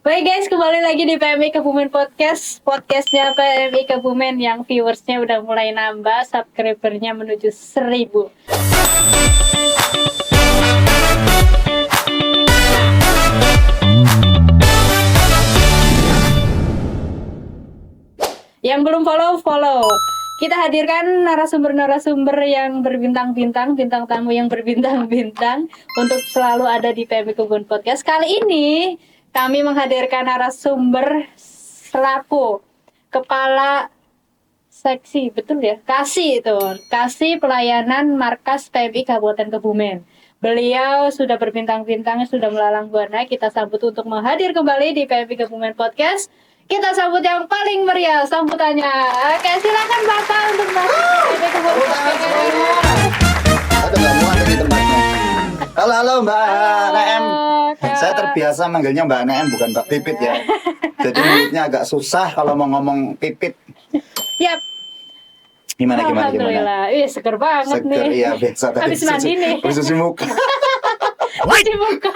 Baik guys, kembali lagi di PMI Kebumen Podcast. Podcastnya PMI Kebumen yang viewersnya udah mulai nambah, subscribernya menuju 1000. Yang belum follow. Kita hadirkan narasumber-narasumber yang berbintang-bintang, bintang tamu yang berbintang-bintang untuk selalu ada di PMI Kebumen Podcast. Kali ini kami menghadirkan narasumber selaku Kepala Seksi, betul ya? Kasih Pelayanan Markas PMI Kabupaten Kebumen. Beliau sudah berbintang-bintang, sudah melalang buana. Kita sambut untuk menghadir kembali di PMI Kebumen Podcast. Kita sambut yang paling meriah sambutannya. Oke, silakan Bapak untuk masuk PMI Kebumen Podcast. Aduh, nggak muat ini tempatnya. Halo Mbak Naem. Kak. Saya terbiasa manggilnya Mbak Naem, bukan Mbak Pipit ya. Jadi mulutnya agak susah kalau mau ngomong Pipit. Yap. Gimana? Alhamdulillah. Seger banget Seger, nih. iya biasa tadi. Habis mandi nih. Habis cuci muka. Cuci muka.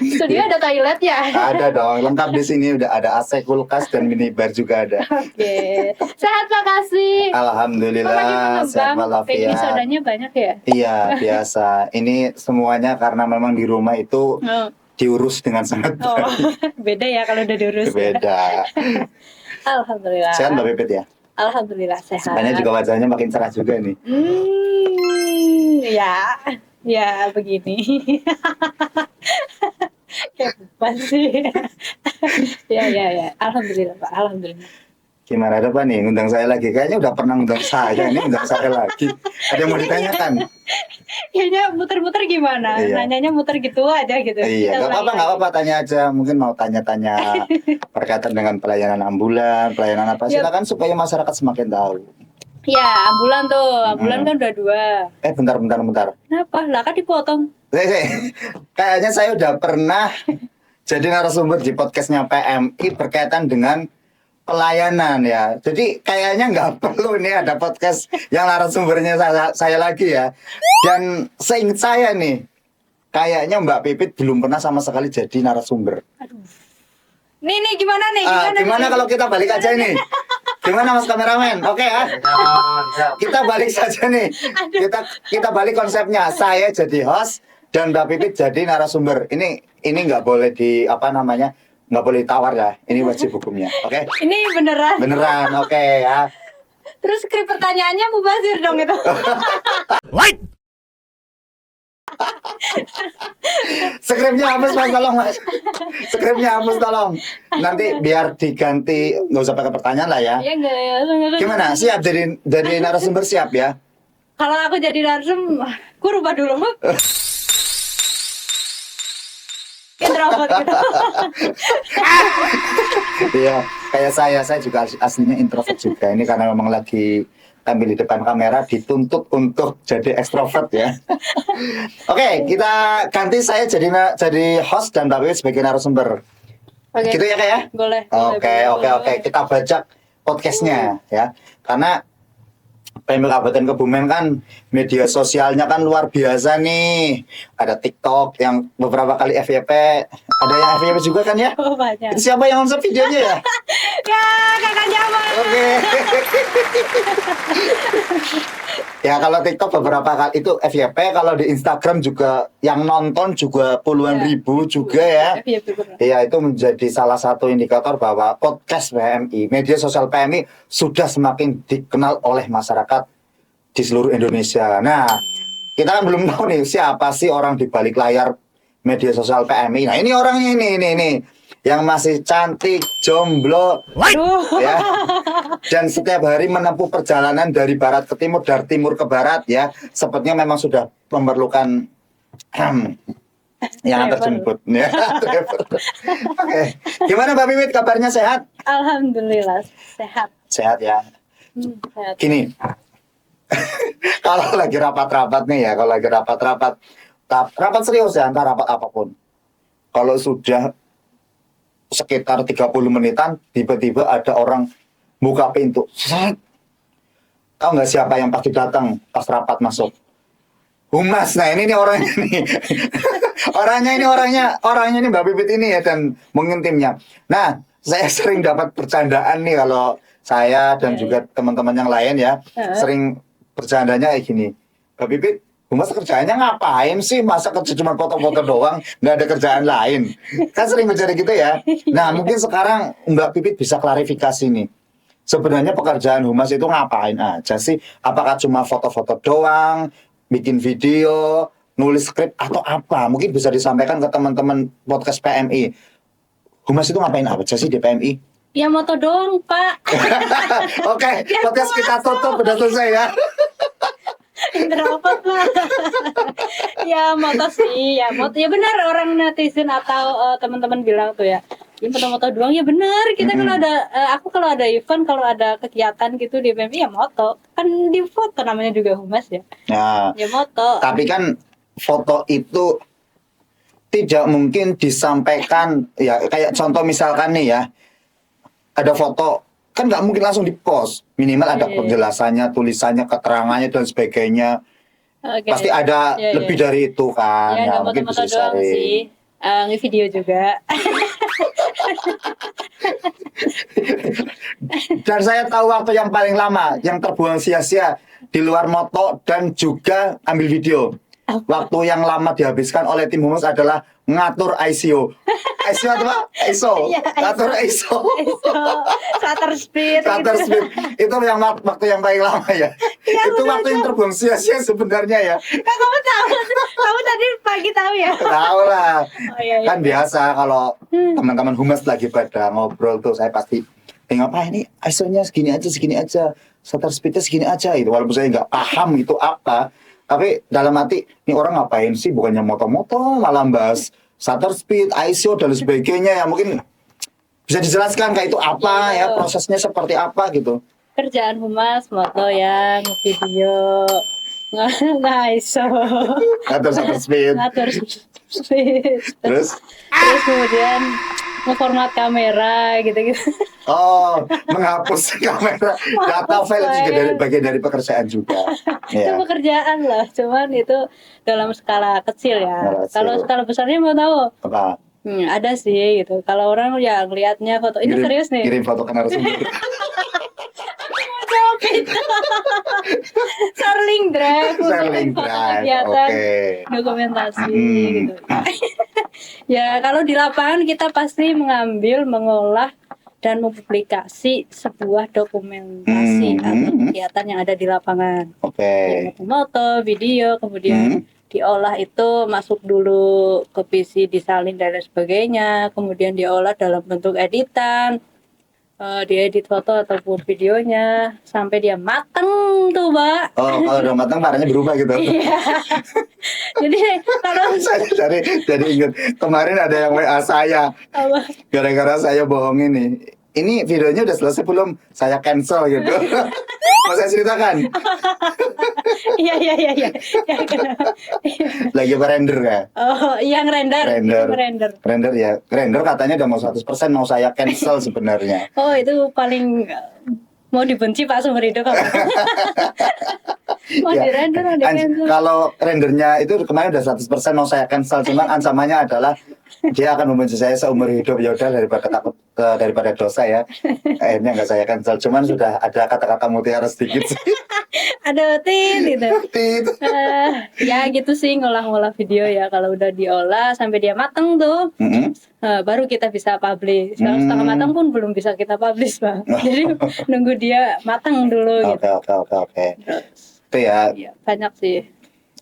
Studio ada toilet ya? Ada dong, lengkap di sini udah ada AC, kulkas dan minibar juga ada. Oke. Sehat Pak Kasih. Alhamdulillah, sehat Baking walafiat. sodanya banyak ya? Iya, biasa. Ini semuanya karena memang di rumah itu diurus dengan sangat Oh, baik. beda ya kalau udah diurus. Beda. Alhamdulillah. Sehat Mbak Pipit ya? Alhamdulillah sehat. Sebenarnya juga wajahnya makin cerah juga nih. Ya begini. Kayak apa sih? Ya. Alhamdulillah Pak. Alhamdulillah. Gimana, ada apa nih ngundang saya lagi? Kayaknya udah pernah ngundang saya, ini ngundang saya lagi. Ada yang mau ditanyakan? Kayaknya muter-muter gimana? Iya. Nanyanya muter gitu aja gitu. Iya, Kita nggak ulangi apa-apa, tanya aja. Mungkin mau tanya-tanya berkaitan dengan pelayanan ambulan, pelayanan apa? Yap. Silakan supaya masyarakat semakin tahu. Ya, ambulan tuh. Ambulan kan udah 2. Bentar. Kenapa? Lah kan dipotong. Kayaknya saya udah pernah jadi narasumber di podcastnya PMI berkaitan dengan pelayanan ya. Jadi kayaknya nggak perlu nih ada podcast yang narasumbernya saya lagi ya. Dan seingat saya nih, kayaknya Mbak Pipit belum pernah sama sekali jadi narasumber. Aduh. Nih gimana nih? Gimana kalau kita balik aja nih? Gimana Mas kameramen? Oke ya? Kita balik saja nih. Kita balik konsepnya. Saya jadi host dan Mbak Pipit jadi narasumber. Ini nggak boleh nggak boleh tawar ya. Ini wajib hukumnya. Oke? Ini beneran. Beneran, oke ya. Terus skrip pertanyaannya mubazir dong itu. Skripnya hapus Mas, tolong Mas. Skripnya hapus tolong. Nanti biar diganti, nggak usah pakai pertanyaan lah ya. Iya enggak ya. Gimana? Siap jadi narasumber, siap ya? Kalau aku jadi narsum, aku rubah dulu. Introvert gitu. Iya, kayak saya juga aslinya introvert juga. Ini karena memang lagi tampil di depan kamera dituntut untuk jadi ekstrovert ya. Oke, kita ganti, saya jadi host dan Mbak Wiwi sebagai narasumber. Oke. Gitu ya Kak ya? Boleh. Oke. Kita bajak podcastnya ya. Karena PMI Kabupaten Kebumen kan media sosialnya kan luar biasa nih. Ada TikTok yang beberapa kali FYP, ada yang FYP juga kan ya? Oh, banyak. Itu siapa yang konsep videonya ya? Ya, kakak Jamal. Oke. Ya kalau TikTok beberapa kali itu FYP, kalau di Instagram juga yang nonton juga puluhan ribu juga ya. Iya, itu menjadi salah satu indikator bahwa podcast PMI, media sosial PMI sudah semakin dikenal oleh masyarakat di seluruh Indonesia. Nah, kita kan belum tahu nih siapa sih orang di balik layar media sosial PMI. Nah, ini orangnya ini yang masih cantik, jomblo, ya, dan setiap hari menempuh perjalanan dari barat ke timur, dari timur ke barat, ya, sepertinya memang sudah memerlukan yang antar jemput, ya. Oke. Gimana Mbak Pipit, kabarnya sehat? Alhamdulillah sehat. Sehat ya. Sehat. Gini, kalau lagi rapat-rapat nih ya, kalau lagi rapat serius ya, entah rapat apapun, kalau sudah sekitar 30 menitan tiba-tiba ada orang buka pintu. Tahu nggak siapa yang pasti datang pas rapat masuk? Humas. Nah ini nih orangnya nih. orangnya ini Mbak Pipit ini ya, dan mungkin timnya. Nah, saya sering dapat bercandaan nih kalau saya dan juga teman-teman yang lain ya, sering bercandanya kayak gini. Mbak Pipit, Humas kerjaannya ngapain sih? Masa kerja cuma foto-foto doang, nggak ada kerjaan lain? Kan sering bercanda gitu ya. Nah, mungkin sekarang Mbak Pipit bisa klarifikasi nih. Sebenarnya pekerjaan Humas itu ngapain aja sih? Apakah cuma foto-foto doang, bikin video, nulis skrip, atau apa? Mungkin bisa disampaikan ke teman-teman podcast PMI. Humas itu ngapain aja sih di PMI? Ya moto doang, Pak. Oke, podcast kita tutup, udah selesai ya. Introvert lah. Ya moto sih, ya moto. Ya benar, orang netizen atau teman-teman bilang tuh ya, ya moto-moto doang. Ya benar, kita kalau ada aku kalau ada event, kalau ada kegiatan gitu di PMI ya moto. Kan di foto namanya juga Humas ya. Nah, Ya moto. tapi kan foto itu tidak mungkin disampaikan ya, kayak contoh misalkan nih ya, ada foto kan nggak mungkin langsung dipost, minimal ada penjelasannya, tulisannya, keterangannya dan sebagainya. Oke. Pasti ada Ya, lebih dari itu kan. Ya, nggak mungkin moto-moto bisa doang sharing. sih. Nge-video juga. Dan saya tahu waktu yang paling lama yang terbuang sia-sia di luar moto dan juga ambil video. Waktu yang lama dihabiskan oleh tim Humas adalah ngatur ISO. ISO apa? ISO. Iya, Ngatur ISO. Shutter speed. Shutter gitu. speed. Itu yang waktu yang paling lama ya. Itu waktu yang terbuang sia-sia sebenarnya ya. Kak, kamu tahu? Kamu tadi pagi tahu ya? Tahu lah. Oh, iya. Kan biasa kalau teman-teman Humas lagi pada ngobrol tuh, saya pasti ngapain ini ISO-nya segini aja, shutter speed-nya segini aja itu. Walaupun saya nggak paham itu apa, tapi dalam hati ini orang ngapain sih, bukannya moto-moto malah bahas shutter speed, ISO dan sebagainya. Ya mungkin bisa dijelaskan kayak itu apa ya, prosesnya seperti apa gitu. Kerjaan Humas moto ya, video, ISO, Ngatur shutter speed. ngatur speed, Terus kemudian ngeformat kamera gitu-gitu. oh, menghapus kamera, data file itu juga dari bagian dari pekerjaan juga. Itu Ya. pekerjaan lah, cuman itu dalam skala kecil ya. Skala kecil. Kalau skala besarnya mau tahu? Apa? Ada sih gitu. Kalau orang ya ngelihatnya foto ini serius nih. Kirim foto ke narasumber. Jawab itu. Sharing Drive, Sharing foto Drive, kegiatan, oke. dokumentasi gitu. Ya kalau di lapangan kita pasti mengambil, mengolah dan mempublikasi sebuah dokumentasi atau kegiatan yang ada di lapangan. Oke. Foto, video, kemudian diolah itu masuk dulu ke PC, disalin dan lain sebagainya, kemudian diolah dalam bentuk editan, diedit foto ataupun videonya sampai dia mateng tuh, Mbak. Oh, kalau udah matang warnanya berubah gitu. Iya. Jadi kalau saya jadi ingat kemarin ada yang WA saya apa? gara-gara saya bohongin nih. Ini videonya udah selesai belum? Saya cancel gitu. Mau saya ceritakan? Iya. Ya, kenapa? Lagi render kan? Oh, yang render. Render ya. Render katanya udah mau 100%, mau saya cancel sebenarnya. Oh, itu paling mau dibenci Pak Sumber Hidup apa? Mau Ya, di-render, mau di-cancel. kalau rendernya itu kemarin udah 100% mau saya cancel, cuman ancamannya adalah dia akan membenci saya seumur hidup. Ya udah, daripada takut daripada dosa ya, akhirnya nggak saya cancel. Cuman sudah ada kata-kata mutiara sedikit sih. Ada gitu. Tit. Ya gitu sih, ngolah-ngolah video ya. Kalau udah diolah sampai dia mateng tuh, baru kita bisa publish. Kalau setengah matang pun belum bisa kita publish, Bang. Jadi nunggu dia matang dulu gitu. Oke. Itu ya. Iya, banyak sih.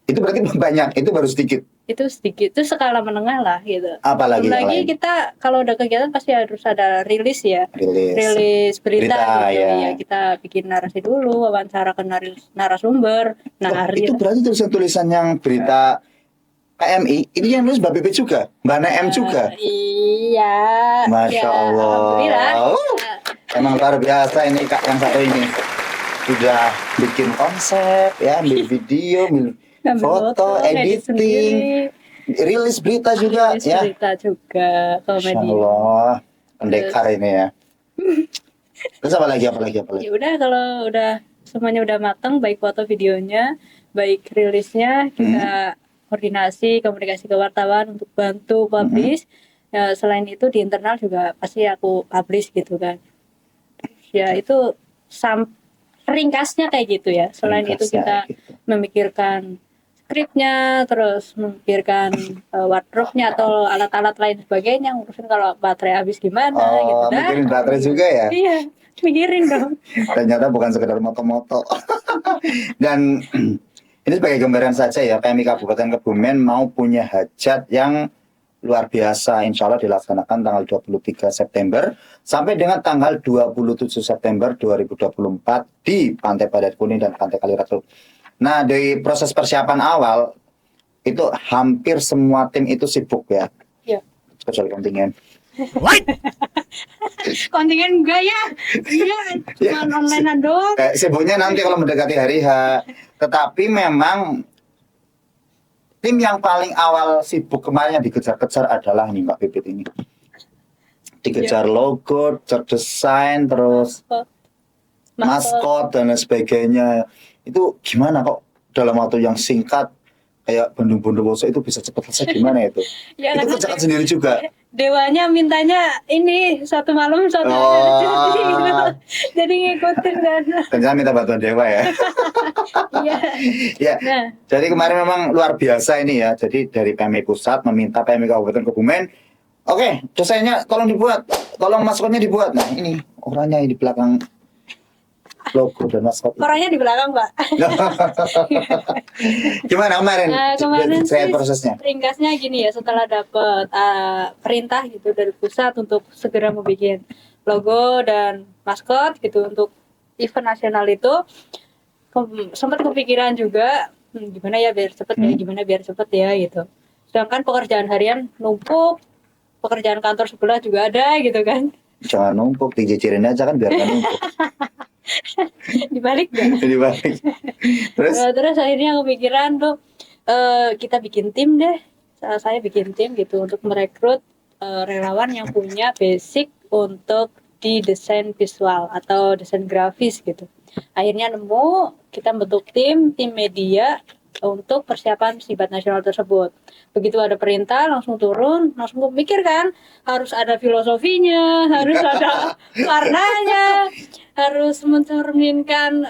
Itu berarti banyak, itu baru sedikit. Itu sedikit, itu skala menengah lah gitu. Apalagi Belum yang lagi lain? kita kalau udah kegiatan pasti harus ada rilis ya. Rilis Berita gitu ya. ya. Kita bikin narasi dulu, wawancara ke narasumber. Nah, Itu berarti tulisan-tulisan yang berita PMI, ini yang nulis Mbak Bebe juga, Mbak Naem juga. Iya. Masya Ya, Allah. alhamdulillah. Emang luar biasa ini Kak yang satu ini. Sudah bikin konsep ya, ambil video, ambil Ngambil foto, edit editing, sendiri. rilis berita juga Rilis ya. berita juga, Masya komedi. Allah, pendekar ini ya. Terus apa lagi? Ya udah, kalau udah semuanya udah matang, baik foto videonya, baik rilisnya kita koordinasi komunikasi ke wartawan untuk bantu publish. Ya, selain itu di internal juga pasti aku publish gitu kan. Ya itu ringkasnya kayak gitu ya. Selain itu kita memikirkan skripnya, terus memikirkan wardrobe-nya atau alat-alat lain sebagainya, ngurusin kalau baterai habis gimana gitu. Mikirin baterai juga ya? Iya, mikirin dong. Ternyata bukan sekedar moto-moto. Dan ini sebagai gambaran saja ya, PMI Kabupaten Kebumen mau punya hajat yang luar biasa, insya Allah dilaksanakan tanggal 23 September sampai dengan tanggal 27 September 2024 di Pantai Padat Kuning dan Pantai Kaliratu. Nah, dari proses persiapan awal itu hampir semua tim itu sibuk ya. Iya. Kecuali kontingen. Kontingen enggak ya? Iya, cuma online doang. Sibuknya nanti kalau mendekati hari H. Tetapi memang tim yang paling awal sibuk kemarin yang dikejar-kejar adalah nih Mbak Pipit ini. Dikejar logo, dikejar desain, terus maskot dan sebagainya. Itu gimana kok dalam waktu yang singkat kayak Bandung Bondowoso itu bisa cepat selesai gimana itu? Ya, itu kerjaan sendiri juga. Dewanya mintanya ini satu malam satu hari jadi ngikutin kan. Ternyata minta bantuan dewa ya. Iya. Ya. Nah. Jadi kemarin memang luar biasa ini ya. Jadi dari PMI Pusat meminta PMI Kabupaten Kebumen, oke, desainnya tolong dibuat, tolong maskotnya dibuat. Nah ini orangnya di belakang logo dan maskot. Orangnya di belakang, Pak. Gimana kemarin? Kemarin saya prosesnya. Ringkasnya gini ya, setelah dapat perintah gitu dari pusat untuk segera membuat logo dan maskot gitu untuk event nasional itu, sempat kepikiran juga gimana ya biar cepet ya, gimana biar cepet ya gitu. Sedangkan pekerjaan harian numpuk, pekerjaan kantor sebelah juga ada gitu kan. Jangan numpuk, dijecirin aja kan biar nggak numpuk. Dibalik gak? Dibalik. Terus akhirnya kepikiran tuh kita bikin tim deh. Saya bikin tim gitu untuk merekrut relawan yang punya basic untuk di desain visual atau desain grafis gitu. Akhirnya nemu, kita bentuk tim media untuk persiapan Sibat nasional tersebut. Begitu ada perintah langsung turun, langsung mikir kan, harus ada filosofinya, harus ada warnanya, harus mencerminkan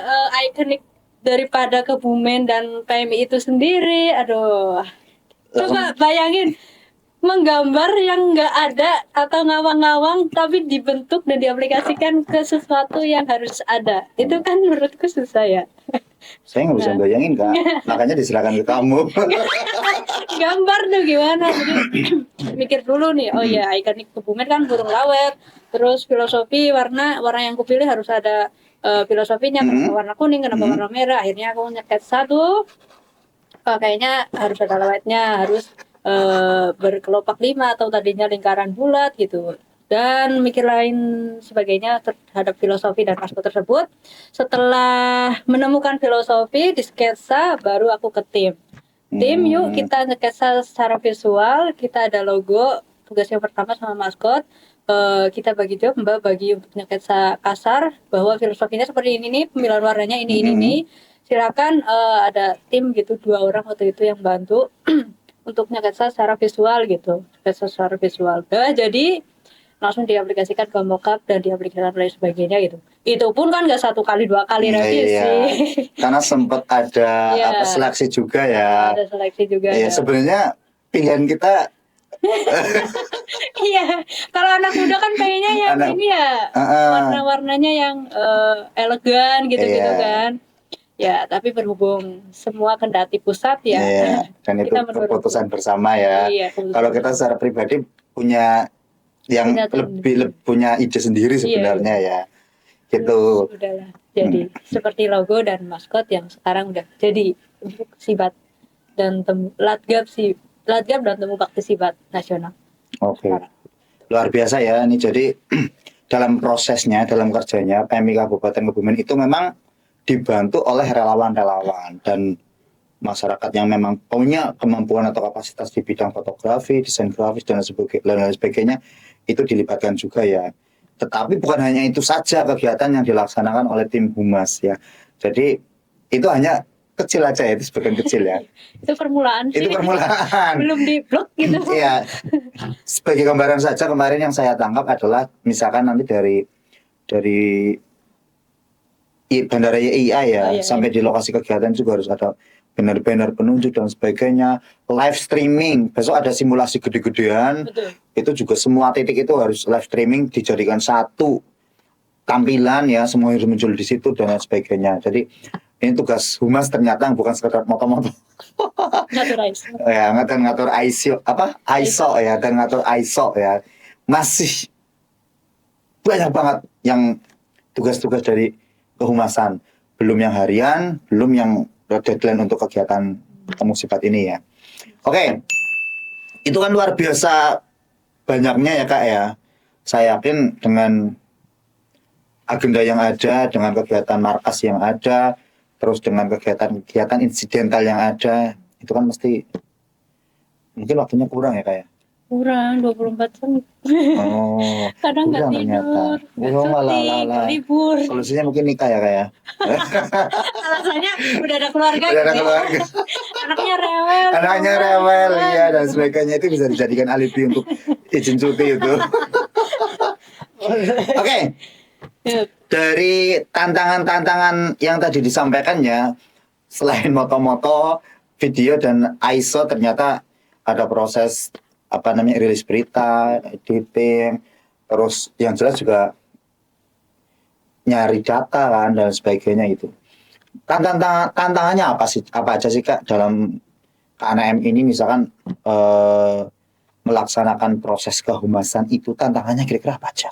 ikonik daripada Kebumen dan PMI itu sendiri. Aduh, coba bayangin menggambar yang nggak ada atau ngawang-ngawang tapi dibentuk dan diaplikasikan ke sesuatu yang harus ada. Itu kan menurutku susah ya. Saya nggak bisa bayangin Kak, makanya diserahkan ke kamu. Gambar tuh gimana? Jadi mikir dulu nih, oh ya ikonik Kebumen kan burung lawet, terus filosofi warna yang kupilih harus ada filosofinya, kenapa warna kuning, kenapa warna merah. Akhirnya aku nyeket satu, kayaknya harus ada lawetnya, harus berkelopak 5 atau tadinya lingkaran bulat gitu. Dan mikir lain sebagainya terhadap filosofi dan maskot tersebut. Setelah menemukan filosofi di sketsa, baru aku ke tim. Yuk kita ngesketsa secara visual, kita ada logo, tugas yang pertama sama maskot. Kita bagi job, Mbak bagi untuk ngesketsa kasar bahwa filosofinya seperti ini nih, pemilihan warnanya ini. Silakan ada tim gitu 2 orang waktu itu yang bantu untuk ngesketsa secara visual gitu. Sketsa secara visual. Jadi langsung diaplikasikan ke mockup dan diaplikasikan lain sebagainya gitu. Itu pun kan nggak 1 kali 2 kali revisi. Iya. Karena sempat ada seleksi juga ya. Ada seleksi juga. Iya, sebenarnya pilihan kita. Iya, kalau anak muda kan pengennya yang ini ya warna-warnanya yang elegan gitu-gitu kan. Ya, tapi berhubung semua kendati pusat ya. Iya, dan itu keputusan bersama ya. Iya, kalau kita secara pribadi punya yang lebih punya ide sendiri sebenarnya ya. Gitu. Udahlah. Jadi seperti logo dan maskot yang sekarang udah jadi untuk Sibat dan Latgab dan Temu Bakti Sibat nasional. Oke. Luar biasa ya ini. Jadi dalam prosesnya, dalam kerjanya PMI Kabupaten Kebumen itu memang dibantu oleh relawan-relawan dan masyarakat yang memang punya kemampuan atau kapasitas di bidang fotografi, desain grafis dan sebagainya itu dilibatkan juga ya. Tetapi bukan hanya itu saja kegiatan yang dilaksanakan oleh tim Humas ya. Jadi itu hanya kecil aja ya, itu sebagian kecil ya. Itu permulaan sih. Itu permulaan. Belum di blok gitu. Iya. Sebagai gambaran saja, kemarin yang saya tangkap adalah misalkan nanti dari bandara YIA ya, Oh, iya, sampai di lokasi kegiatan juga harus ada banner-banner penunjuk dan sebagainya, live streaming. Besok ada simulasi gede-gedean. Betul. Itu juga semua titik itu harus live streaming, dijadikan satu tampilan ya, semua harus muncul di situ dan lain sebagainya. Jadi ini tugas humas ternyata bukan sekedar moto-moto. Naturize. Ya, ngatur ISO ya, dan ngatur ISO ya. Masih banyak banget yang tugas-tugas dari kehumasan. Belum yang harian, belum yang deadline untuk kegiatan temu sifat ini ya. Oke. Itu kan luar biasa banyaknya ya Kak ya. Saya yakin dengan agenda yang ada, dengan kegiatan markas yang ada, terus dengan kegiatan insidental yang ada, itu kan mesti mungkin waktunya kurang ya Kak ya. Kurang 24 jam. Oh, Kadang nggak kurang tidur, nggak Oh, cuti, nggak libur. Solusinya mungkin nikah ya Kak ya. Alasannya udah ada keluarga. Udah ada gitu ya. keluarga. Anaknya rewel. Iya, dan sebagainya, itu bisa dijadikan alibi untuk izin cuti itu. Oke. Yep. Dari tantangan-tantangan yang tadi disampaikannya, selain moto-moto, video dan ISO, ternyata ada proses rilis berita, editing, terus yang jelas juga nyari data kan dan sebagainya itu. Tantangannya apa aja sih Kak dalam KNM ini, misalkan melaksanakan proses kehumasan itu, tantangannya kira-kira apa aja?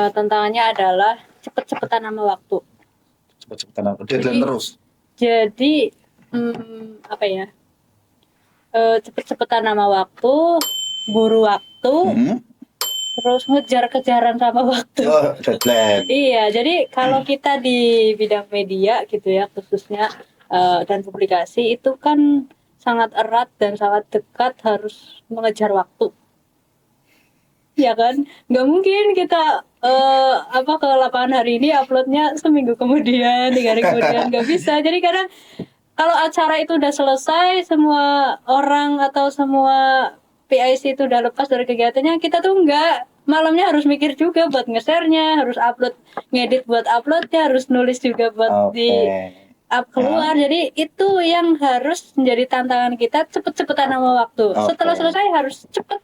Tantangannya adalah cepet-cepetan sama waktu. Cepet-cepetan deadline terus. Jadi cepet-cepetan sama waktu, buru waktu, terus ngejar-kejaran sama waktu. Oh, deadline. Iya, jadi kalau kita di bidang media gitu ya khususnya dan publikasi itu kan sangat erat dan sangat dekat, harus mengejar waktu. Ya kan, nggak mungkin kita ke lapangan hari ini uploadnya seminggu kemudian, 3 hari kemudian, nggak bisa. Jadi kadang kalau acara itu udah selesai, semua orang atau semua PIC itu udah lepas dari kegiatannya, kita tuh malamnya harus mikir juga buat nge-share-nya, harus upload, ngedit buat uploadnya, harus nulis juga buat di up keluar. Jadi itu yang harus menjadi tantangan kita, cepet-cepetan sama waktu. Setelah selesai harus cepet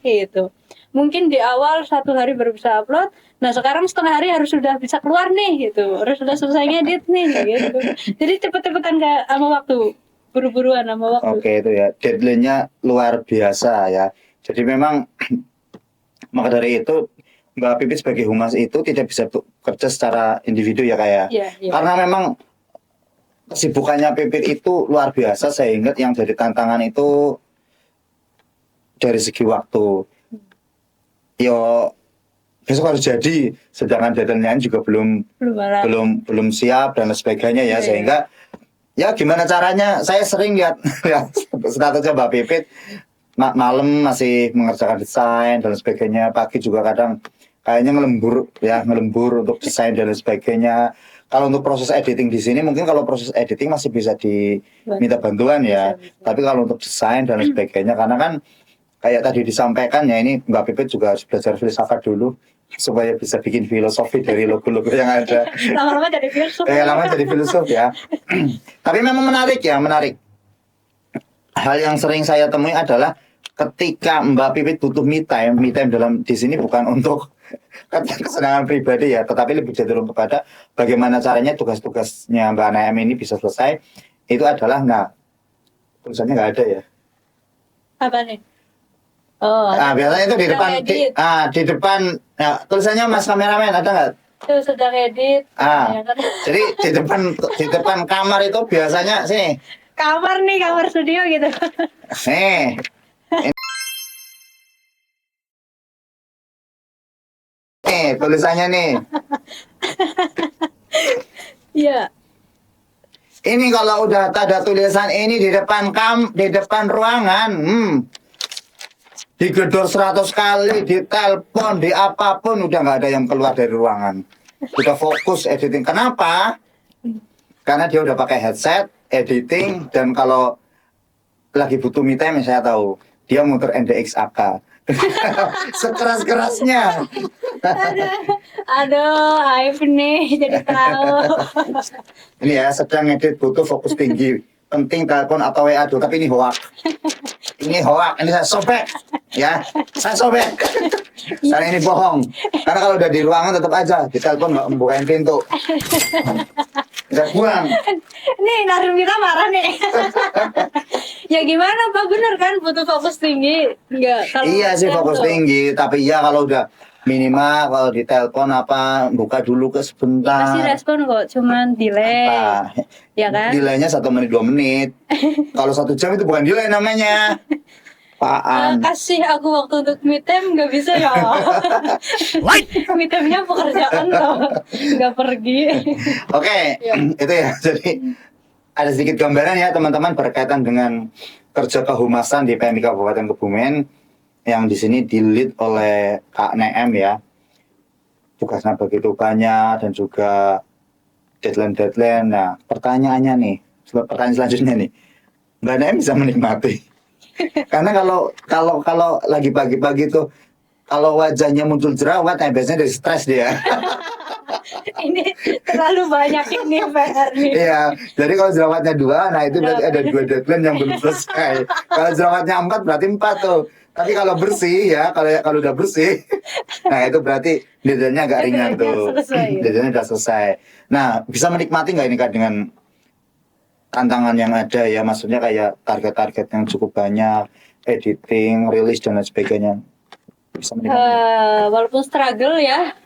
gitu. Mungkin di awal 1 hari baru bisa upload, nah sekarang setengah hari harus sudah bisa keluar nih gitu, harus sudah selesai ngedit nih gitu. Jadi cepet-cepetan sama waktu, buru-buruan sama waktu. Oke, itu ya, deadline-nya luar biasa ya. Jadi memang maka dari itu Mbak Pipit sebagai humas itu tidak bisa bekerja secara individu ya Kak ya. Iya. Karena memang kesibukannya Pipit itu luar biasa, sehingga yang jadi tantangan itu dari segi waktu. Yo, besok harus jadi, sedangkan deadline-nya juga belum siap dan sebagainya ya, sehingga ya gimana caranya, saya sering lihat statusnya Mbak Pipit malam masih mengerjakan desain dan sebagainya, pagi juga kadang kayaknya ngelembur untuk desain dan sebagainya. Kalau untuk proses editing di sini, mungkin kalau proses editing masih bisa diminta bantuan ya, tapi kalau untuk desain dan sebagainya, karena kan kayak tadi disampaikan ya, ini Mbak Pipit juga harus belajar filsafat dulu supaya bisa bikin filosofi dari logo-logo yang ada. Lama-lama jadi filsuf. Lama jadi filsuf ya. Tapi memang menarik. Hal yang sering saya temui adalah ketika Mbak Pipit butuh me time di sini bukan untuk kesenangan pribadi ya, tetapi lebih cenderung kepada bagaimana caranya tugas-tugasnya Mbak Naim ini bisa selesai. Itu adalah tulisannya nggak ada ya. Apa nih? Oh, biasanya itu di depan tulisannya Mas kameramen, ada nggak? Itu sedang edit. Jadi di depan kamar itu biasanya sini. Kamar studio gitu. Nih. Nih tulisannya nih. Iya. Ini kalau udah ada tulisan ini di depan ruangan, digedor 100 kali, ditelepon, di apapun, udah nggak ada yang keluar dari ruangan. Udah fokus editing. Kenapa? karena dia udah pakai headset, editing, dan kalau lagi butuh me time saya tahu dia muter NDX AK. Sekeras-kerasnya. Aduh, Aif nih jadi tahu. Ini ya sedang ngedit butuh fokus tinggi. Penting telepon atau WA dulu, tapi ini hoak. Ini hoak, ini saya sobek. Ya, saya sobek. Saya ini bohong. Karena kalau udah di ruangan tetap aja di telepon nggak membukain pintu. Udah buang. Nih Narumita marah nih. Ya gimana Pak, bener kan butuh fokus tinggi? Enggak. Iya sih fokus tinggi, tapi ya kalau udah minimal kalau di telepon apa buka dulu ke sebentar. Pasti respon kok, cuman delay. Apa? Ya kan? Delaynya 1 menit 2 menit. Kalau 1 jam itu bukan delay namanya. Apaan? Kasih aku waktu untuk me time nggak bisa ya. Me time-nya pekerjaan loh, nggak pergi. Oke, Ya. itu ya. Jadi ada sedikit gambaran ya teman-teman berkaitan dengan kerja kehumasan di PMI Kabupaten Kebumen yang di sini di-lead oleh Kak Neem ya. Tugasnya begitu banyak dan juga deadline-deadline. Nah, pertanyaannya nih, pertanyaan selanjutnya nih, Mbak Neem bisa menikmati? Karena kalau lagi pagi-pagi tuh kalau wajahnya muncul jerawat, nah biasanya dari stres dia. Ini terlalu banyak ini PR nih. Iya, jadi kalau jerawatnya 2, nah itu berarti ada 2 deadline yang belum selesai. Kalau jerawatnya 4 berarti 4 tuh. Tapi kalau bersih ya, kalau udah bersih, nah itu berarti deadline-nya agak ringan tuh. Deadline-nya udah selesai. Nah, bisa menikmati nggak ini Kak dengan tantangan yang ada ya, maksudnya kayak target-target yang cukup banyak, editing, rilis dan lain sebagainya. Bisa menikmati. Walaupun struggle ya,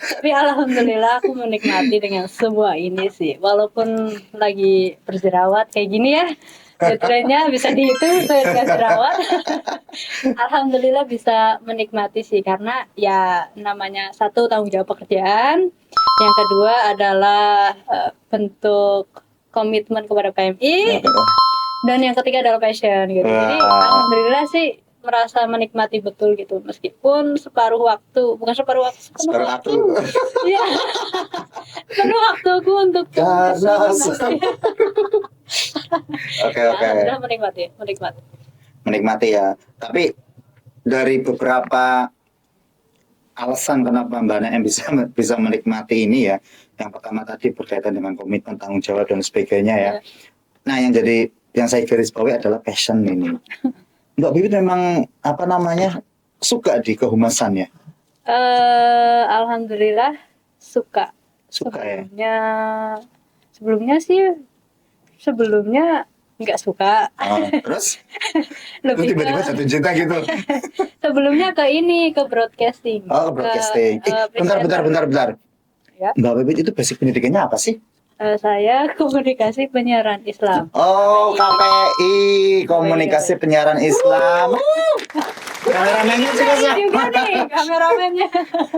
tapi alhamdulillah aku menikmati dengan semua ini sih. Walaupun lagi berjerawat kayak gini ya, deadline-nya bisa dihitung dengan jerawat. Alhamdulillah bisa menikmati sih, karena ya namanya satu tanggung jawab pekerjaan, yang kedua adalah bentuk komitmen kepada PMI, dan yang ketiga adalah passion gitu. Jadi alhamdulillah sih merasa menikmati betul gitu, meskipun separuh waktu, bukan separuh waktu, Separuh waktu. Iya. Penuh waktuku untuk Karena Oke. Alhamdulillah menikmati. Menikmati ya. Tapi dari beberapa alasan kenapa Mbak Naem bisa menikmati ini ya. Yang pertama tadi berkaitan dengan komitmen, tanggung jawab dan sebagainya ya. Nah, yang saya garis bawahi adalah passion ini. Mbak Bibit memang suka di kehumasan ya? Alhamdulillah suka. Sebelumnya Sebelumnya nggak suka. Terus Lebih tiba-tiba jatuh cinta gitu. Sebelumnya ke broadcasting. Ke broadcasting. Bentar. Ya. Mbak Bibit itu basic pendidikannya apa sih? Saya komunikasi penyiaran Islam. Oh, KPI, komunikasi penyiaran Islam. Kameramennya juga sama.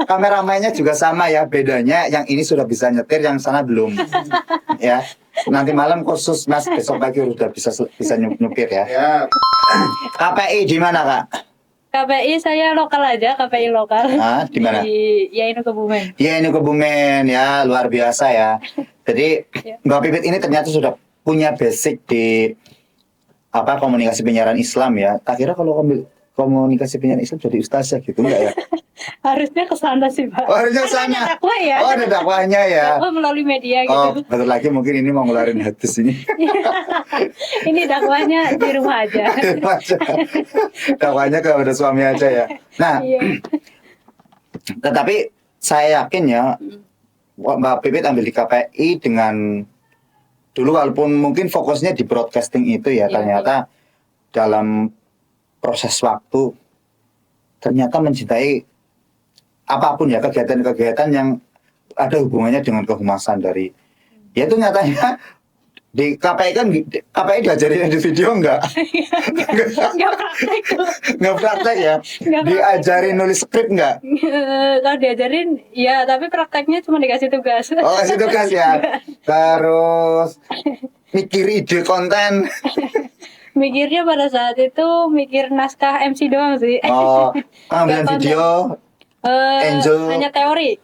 Kameramennya juga sama ya, bedanya yang ini sudah bisa nyetir, yang sana belum. Ya, nanti malam khusus Mas, besok pagi udah bisa nyupir ya. KPI di mana Kak? KPI saya lokal aja, KPI lokal. Di mana? Di Yainu Kebumen. Yainu Kebumen ya, luar biasa ya. Jadi Mbak Pipit ini ternyata sudah punya basic di komunikasi penyiaran Islam ya. Tak kira kalau komunikasi penyiaran Islam jadi ustazah gitu enggak ya? Harusnya ke sana sih, Pak. Oh, harusnya ke sana. Ada dakwah ya. Oh, ada dakwahnya ya. Dakwah melalui media gitu. Oh, bentar lagi mungkin ini mau ngeluarin hadis ini. Ini dakwahnya di rumah aja. Dakwahnya kepada suami aja ya. Nah, tetapi saya yakin ya, Mbak Pipit ambil di KPI dengan dulu walaupun mungkin fokusnya di broadcasting itu ya, ternyata dalam proses waktu ternyata mencintai apapun ya, kegiatan-kegiatan yang ada hubungannya dengan kehumasan dari ya itu nyatanya di KPI kan diajarin di video enggak praktek tuh. Enggak praktek ya. Diajarin nulis skrip enggak? Kalau diajarin ya, tapi prakteknya cuma dikasih tugas. Oh, kasih tugas ya. Terus mikir ide konten. Mikirnya pada saat itu mikir naskah MC doang sih. Oh, pengambilan video. Angel. Hanya teori.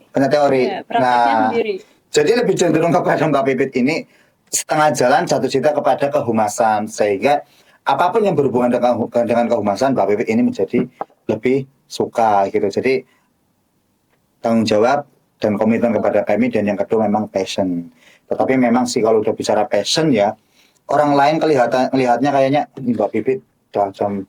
Ya, prakteknya sendiri. Jadi lebih cenderung kepada Mbak Pipit ini setengah jalan jatuh cinta kepada kehumasan, sehingga apapun yang berhubungan dengan kehumasan Mbak Pipit ini menjadi lebih suka gitu. Jadi tanggung jawab dan komitmen kepada kami, dan yang kedua memang passion. Tetapi memang sih kalau udah bicara passion ya, orang lain lihatnya kayaknya "Ini Mbak Pipit udah jam."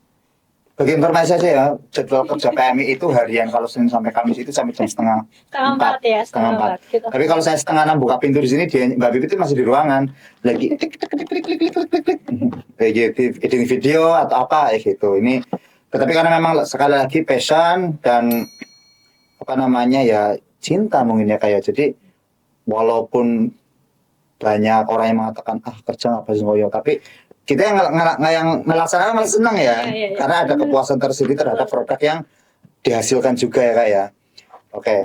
Bagi informasi saja ya, jadwal kerja PMI itu harian, kalau Senin sampai Kamis itu sampai jam setengah Setengah empat ya, setengah empat. Gitu. Tapi kalau saya setengah 6 buka pintu di sini, Mbak Pipit itu masih di ruangan lagi kayak gitu, editing video atau apa gitu. Ini tetapi karena memang sekali lagi passion dan apa namanya ya, cinta mungkin ya kayak. Jadi walaupun banyak orang yang mengatakan kerja apa sih ngoyo, tapi kita yang melaksanakan malah senang ya, karena ada kepuasan tersendiri terhadap produk yang dihasilkan juga ya kak ya. Oke.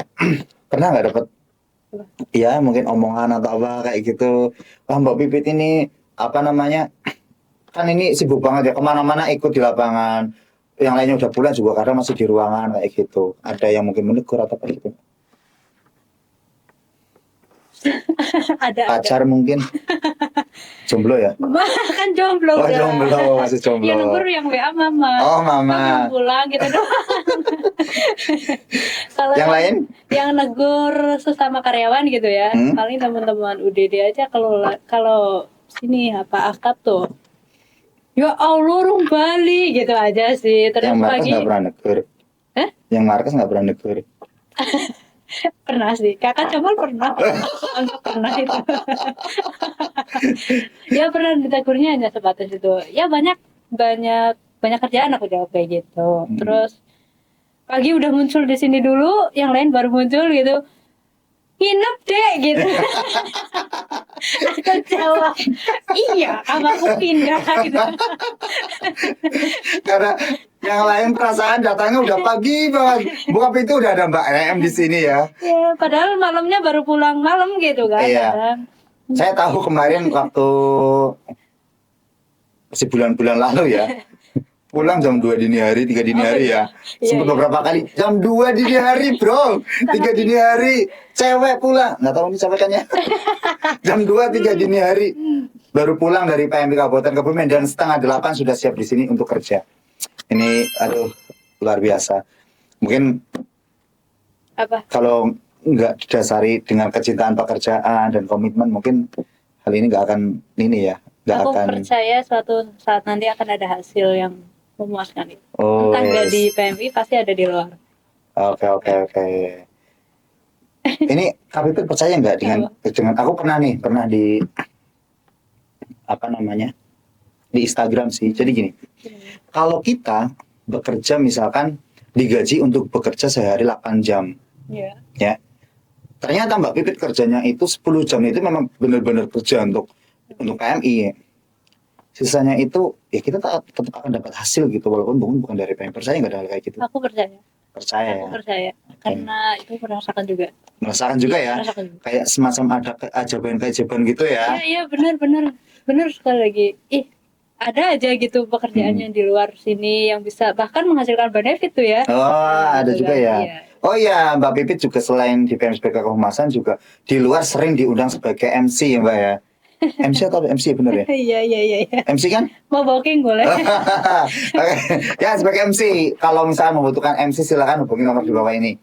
Pernah nggak dapat ya mungkin omongan atau apa kayak gitu, Mbak Pipit ini apa namanya, kan ini sibuk banget ya, kemana-mana ikut di lapangan, yang lainnya udah pulang juga kadang masih di ruangan kayak gitu, ada yang mungkin menegur atau apa gitu? Pacar mungkin jomblo ya? Kan jomblo. Oh jomblo, masih jomblo. Yang negur yang WA mama. Oh mama. Belum pulang gitu doang. Kalau yang lain? Yang negur sesama karyawan gitu ya. Paling teman-teman UDD aja, kalau sini apa akad tuh. Ya Allah, rung Bali gitu aja sih. Terus yang Markas pagi nggak pernah negur. Yang Markas nggak pernah negur. pernah sih, kakak Jamal pernah. Anggap pernah itu. Ya pernah ditegurnya hanya sebatas itu. Ya banyak kerjaan aku jawab kayak gitu. Terus pagi udah muncul di sini dulu, yang lain baru muncul gitu. Nginep deh gitu. Aku jawab, iya, aku pindah gitu. Karena yang lain perasaan datangnya udah pagi banget, buka pintu udah ada Mbak M di sini ya. Ya, padahal malamnya baru pulang malam gitu kan. Iya. Kadang. Saya tahu kemarin waktu masih bulan-bulan lalu ya, pulang jam 2 dini hari, 3 dini hari ya. Sempat beberapa kali jam 2 dini hari bro, 3 dini hari cewek pulang, nggak tahu ini sampai kan ya. Jam 2, 3 dini hari baru pulang dari PMI Kabupaten Kebumen, dan setengah 8 sudah siap di sini untuk kerja. Ini aduh luar biasa. Mungkin Apa? kalau nggak didasari dengan kecintaan pekerjaan dan komitmen, mungkin hal ini nggak akan ini ya. Aku percaya suatu saat nanti akan ada hasil yang memuaskan itu. Entah nggak di PMI, pasti ada di luar. Oke. Ini Kak Pipit percaya nggak dengan aku pernah di apa namanya, di Instagram sih. Jadi gini, kalau kita bekerja misalkan digaji untuk bekerja sehari 8 jam, ya ternyata Mbak Pipit kerjanya itu 10 jam itu memang benar-benar kerja untuk PMI. Sisanya itu ya kita tetap akan dapat hasil gitu, walaupun bukan dari PMI. Percaya nggak ada kayak gitu? Aku percaya. Percaya. Aku percaya. Karena itu merasakan juga. Merasakan juga ya. Kayak semacam ada keajaiban gitu ya. Iya benar sekali lagi. Ada aja gitu pekerjaan yang di luar sini yang bisa bahkan menghasilkan benefit tuh ya. Oh, ada juga ya. Iya. Oh iya, Mbak Pipit juga selain di PMSPK Kehumasan juga di luar sering diundang sebagai MC ya Mbak ya. MC atau MC bener ya? Iya. MC kan? Mau booking boleh. Ya sebagai MC, kalau misalnya membutuhkan MC silakan hubungi nomor di bawah ini.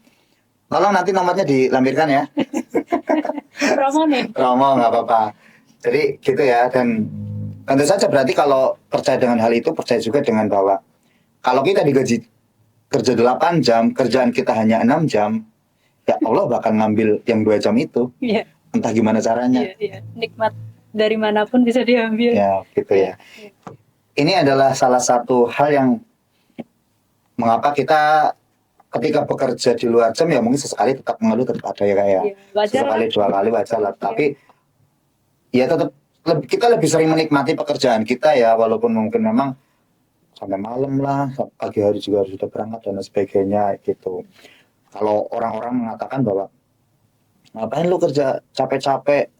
Tolong nanti nomornya dilampirkan ya. Promo nih. Promo nggak apa-apa. Jadi gitu ya, dan tentu saja berarti kalau percaya dengan hal itu, percaya juga dengan bahwa kalau kita digaji kerja 8 jam, kerjaan kita hanya 6 jam, ya Allah bakal ngambil yang 2 jam itu. Iya. Entah gimana caranya. Iya. Nikmat dari manapun bisa diambil. Ya, gitu ya. Ini adalah salah satu hal yang mengapa kita ketika bekerja di luar jam ya mungkin sesekali tetap mengeluh, tetap ada ya kayak sesekali 2 kali wajar lah. Tapi ya tetap kita lebih sering menikmati pekerjaan kita ya, walaupun mungkin memang sampai malam lah, pagi hari juga harus sudah berangkat dan sebagainya gitu. Kalau orang-orang mengatakan bahwa ngapain lu kerja capek-capek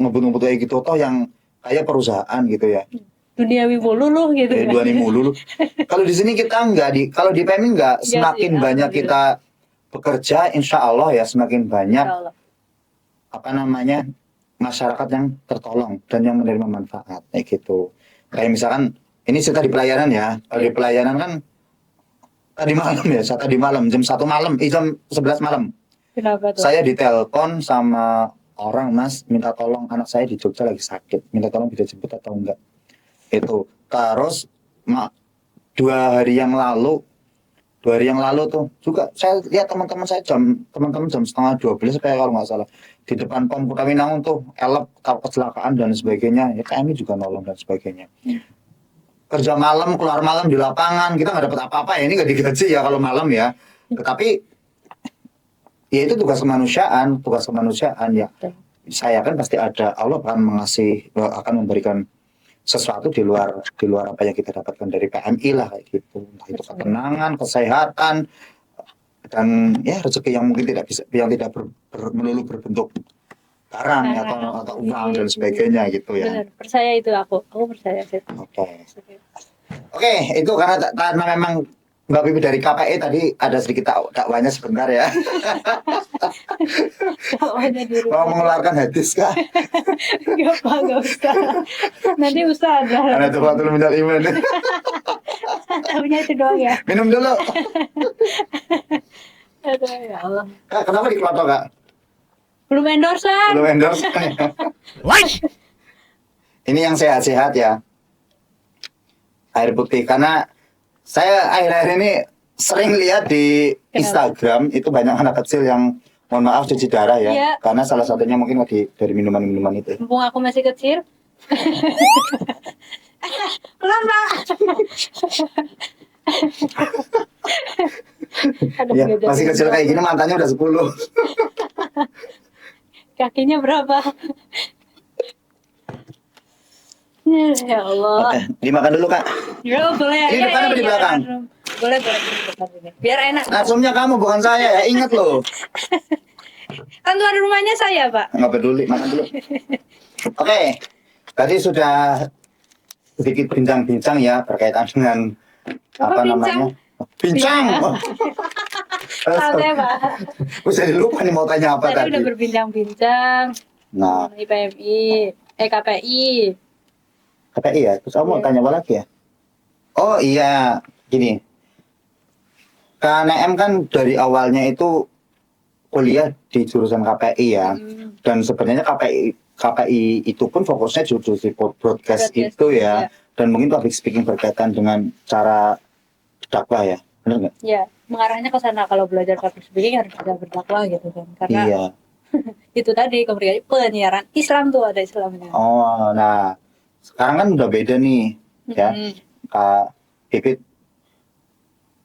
ngebut-ngebut kayak gitu, toh yang kayak perusahaan gitu ya. Duniawi mulu lu gitu. Duniawi mulu. Kalau di sini kita kalau di PMI enggak, semakin banyak kita bekerja, insya Allah ya semakin banyak masyarakat yang tertolong dan yang menerima manfaat kayak gitu. Kayak misalkan ini cerita di pelayanan ya. Kalau di pelayanan kan tadi malam ya, saya tadi malam jam 1 malam, jam 11 malam. Kenapa tuh? Saya ditelepon sama orang, Mas, minta tolong anak saya di Jogja lagi sakit, minta tolong bisa jemput atau enggak. Itu. Terus 2 hari yang lalu tuh juga saya lihat teman-teman jam setengah 12 kayak kalau nggak salah di depan pom Kutawinangun tuh elep kecelakaan dan sebagainya, ya kami juga nolong dan sebagainya. Kerja malam, keluar malam di lapangan, kita nggak dapat apa-apa ya, ini nggak digaji ya kalau malam ya, tetapi ya itu tugas kemanusiaan ya. Saya kan pasti ada, Allah akan memberikan sesuatu di luar apa yang kita dapatkan dari PMI lah kayak gitu, entah itu ketenangan, kesehatan, dan ya rezeki yang mungkin tidak melulu berbentuk barang atau uang dan sebagainya gitu ya. Benar, percaya itu aku percaya sih. Oke, itu karena memang Mbak Pipi dari KPI tadi ada sedikit dakwahnya sebentar ya. Mau mengeluarkan hadis kah? Gak usah. Nanti usah ada. Ada tuh minal iman. Tahunya itu doang ya. Minum dulu. Aduh ya Allah. Kak, kenapa dikelotok Kak? Belum endorsean. Ini yang sehat-sehat ya. Air putih, karena saya akhir-akhir ini sering lihat di Instagram itu banyak anak kecil yang mohon maaf cuci darah ya. Iya. Karena salah satunya mungkin dari minuman-minuman itu. Mumpung aku masih kecil. Pelan Pak. Ya, masih kecil kayak gini mantannya udah 10. Kakinya berapa? Ya Allah. Oke, dimakan dulu Kak. Ya boleh. Ini depan apa di belakang? Boleh ini. Biar enak. Narsumnya kamu bukan saya ya, ingat loh. Kan tuan rumahnya saya Pak. Nggak peduli, makan dulu. Oke, tadi sudah sedikit bincang-bincang ya berkaitan dengan Apa namanya? Bincang. Santai Pak. Gue jadi lupa nih mau tanya apa Tadi tadi. udah berbincang-bincang. Nah, PMI, KPI. KPI ya. Terus kamu mau tanya apa lagi ya? Oh iya, gini. KNM kan dari awalnya itu kuliah di jurusan KPI ya. Dan sebenarnya KPI itu pun fokusnya justru di broadcast itu ya. Dan mungkin public speaking berkaitan dengan cara dakwah ya. Benar nggak? Ya, mengarahnya ke sana. Kalau belajar public speaking harus bisa berdakwah gitu kan. Karena Iya. itu tadi penyiaran Islam tuh ada Islamnya. Oh, nah sekarang kan udah beda nih ya. Kak Pipit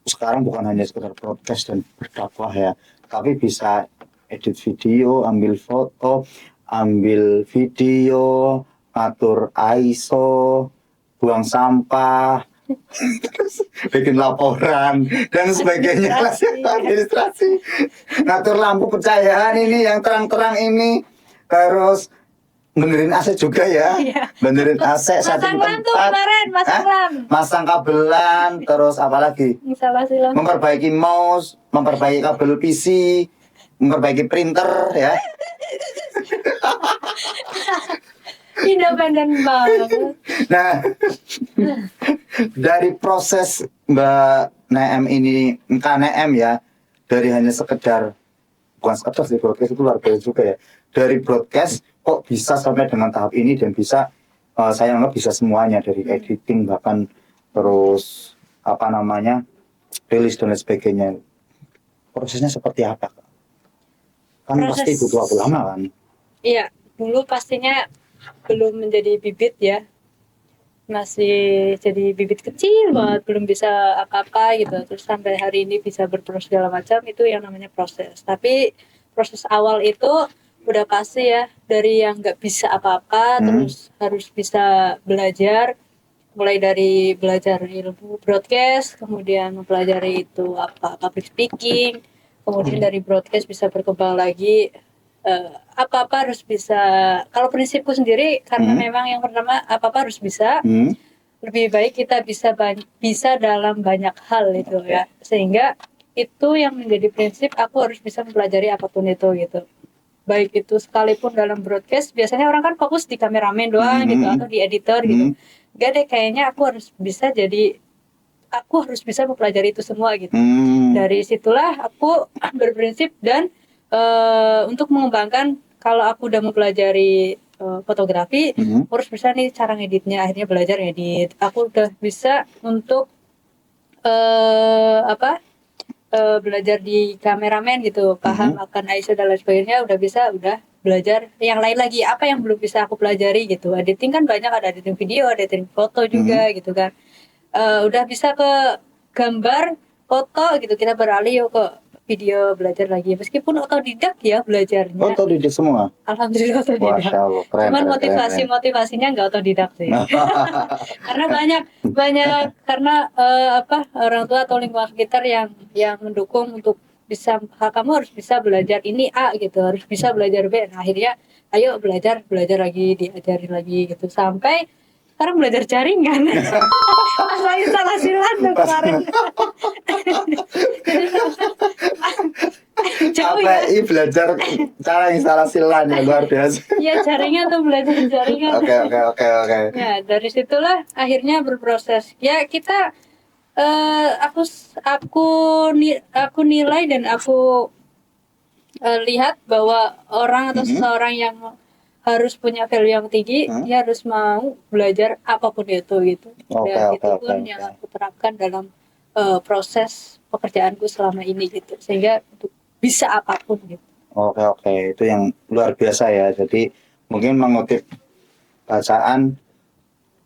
sekarang bukan hanya sekedar broadcast dan berdakwah ya, tapi bisa edit video, ambil foto, ambil video, atur ISO, buang sampah, terus bikin laporan dan sebagainya, administrasi, ngatur lampu pencahayaan ini yang terang-terang ini, terus benerin AC juga ya, benerin AC, setting tempat, masang kabelan, terus apa lagi? Memperbaiki mouse, memperbaiki kabel PC, memperbaiki printer ya. Independen banget. Nah, dari proses Mbak Neem ini, KNM ya, dari hanya sekedar, bukan sekedar sih, broadcast itu luar biasa juga ya. Dari broadcast kok bisa sampai dengan tahap ini dan bisa, saya anggap bisa semuanya, dari editing bahkan terus apa namanya, rilis dan lain sebagainya. Prosesnya seperti apa? Kan pasti butuh waktu lama kan? Iya, dulu pastinya belum menjadi bibit ya, masih jadi bibit kecil banget, belum bisa apa-apa gitu. Terus sampai hari ini bisa berproses segala macam, itu yang namanya proses. Tapi proses awal itu udah pasti ya, dari yang nggak bisa apa-apa terus harus bisa belajar, mulai dari belajar ilmu broadcast, kemudian mempelajari itu apa public speaking, kemudian dari broadcast bisa berkembang lagi, apa-apa harus bisa. Kalau prinsipku sendiri, karena memang yang pertama apa-apa harus bisa, lebih baik kita bisa dalam banyak hal itu ya, sehingga itu yang menjadi prinsip, aku harus bisa mempelajari apapun itu gitu. baik itu sekalipun dalam broadcast biasanya orang kan fokus di kameramen doang gitu atau di editor gitu. Enggak deh, kayaknya aku harus bisa mempelajari itu semua gitu. Dari situlah aku berprinsip dan untuk mengembangkan, kalau aku udah mempelajari fotografi, harus bisa nih cara ngeditnya. Akhirnya belajar ngedit. Aku udah bisa untuk belajar di kameramen gitu, paham akan ISO dan lain sebagainya, udah belajar yang lain lagi, apa yang belum bisa aku pelajari gitu. Editing kan banyak, ada editing video, ada editing foto juga gitu kan. Udah bisa ke gambar, foto gitu, kita beralih yuk ke video, belajar lagi meskipun otodidak ya belajarnya. Otodidak semua? Alhamdulillah otodidak. Masya Allah, keren, Cuman keren. motivasinya nggak otodidak sih. Karena banyak karena orang tua atau lingkungan sekitar yang mendukung untuk bisa, kamu harus bisa belajar ini A gitu, harus bisa belajar B. Nah, akhirnya ayo belajar lagi, diajarin lagi gitu, sampai sekarang belajar jaringan. Asal instalasi LAN tuh kemarin. Jauh ya. KPI belajar cara instalasi LAN ya, luar biasa. Iya, jaringan tuh, belajar jaringan. Oke. Ya, dari situlah akhirnya berproses. Ya, kita aku nilai dan aku lihat bahwa orang atau seseorang yang harus punya value yang tinggi, dia harus mau belajar apapun itu gitu. Dan itu pun yang aku terapkan dalam proses pekerjaanku selama ini gitu, sehingga untuk bisa apapun gitu. Oke, itu yang luar biasa ya. Jadi mungkin mengutip bacaan,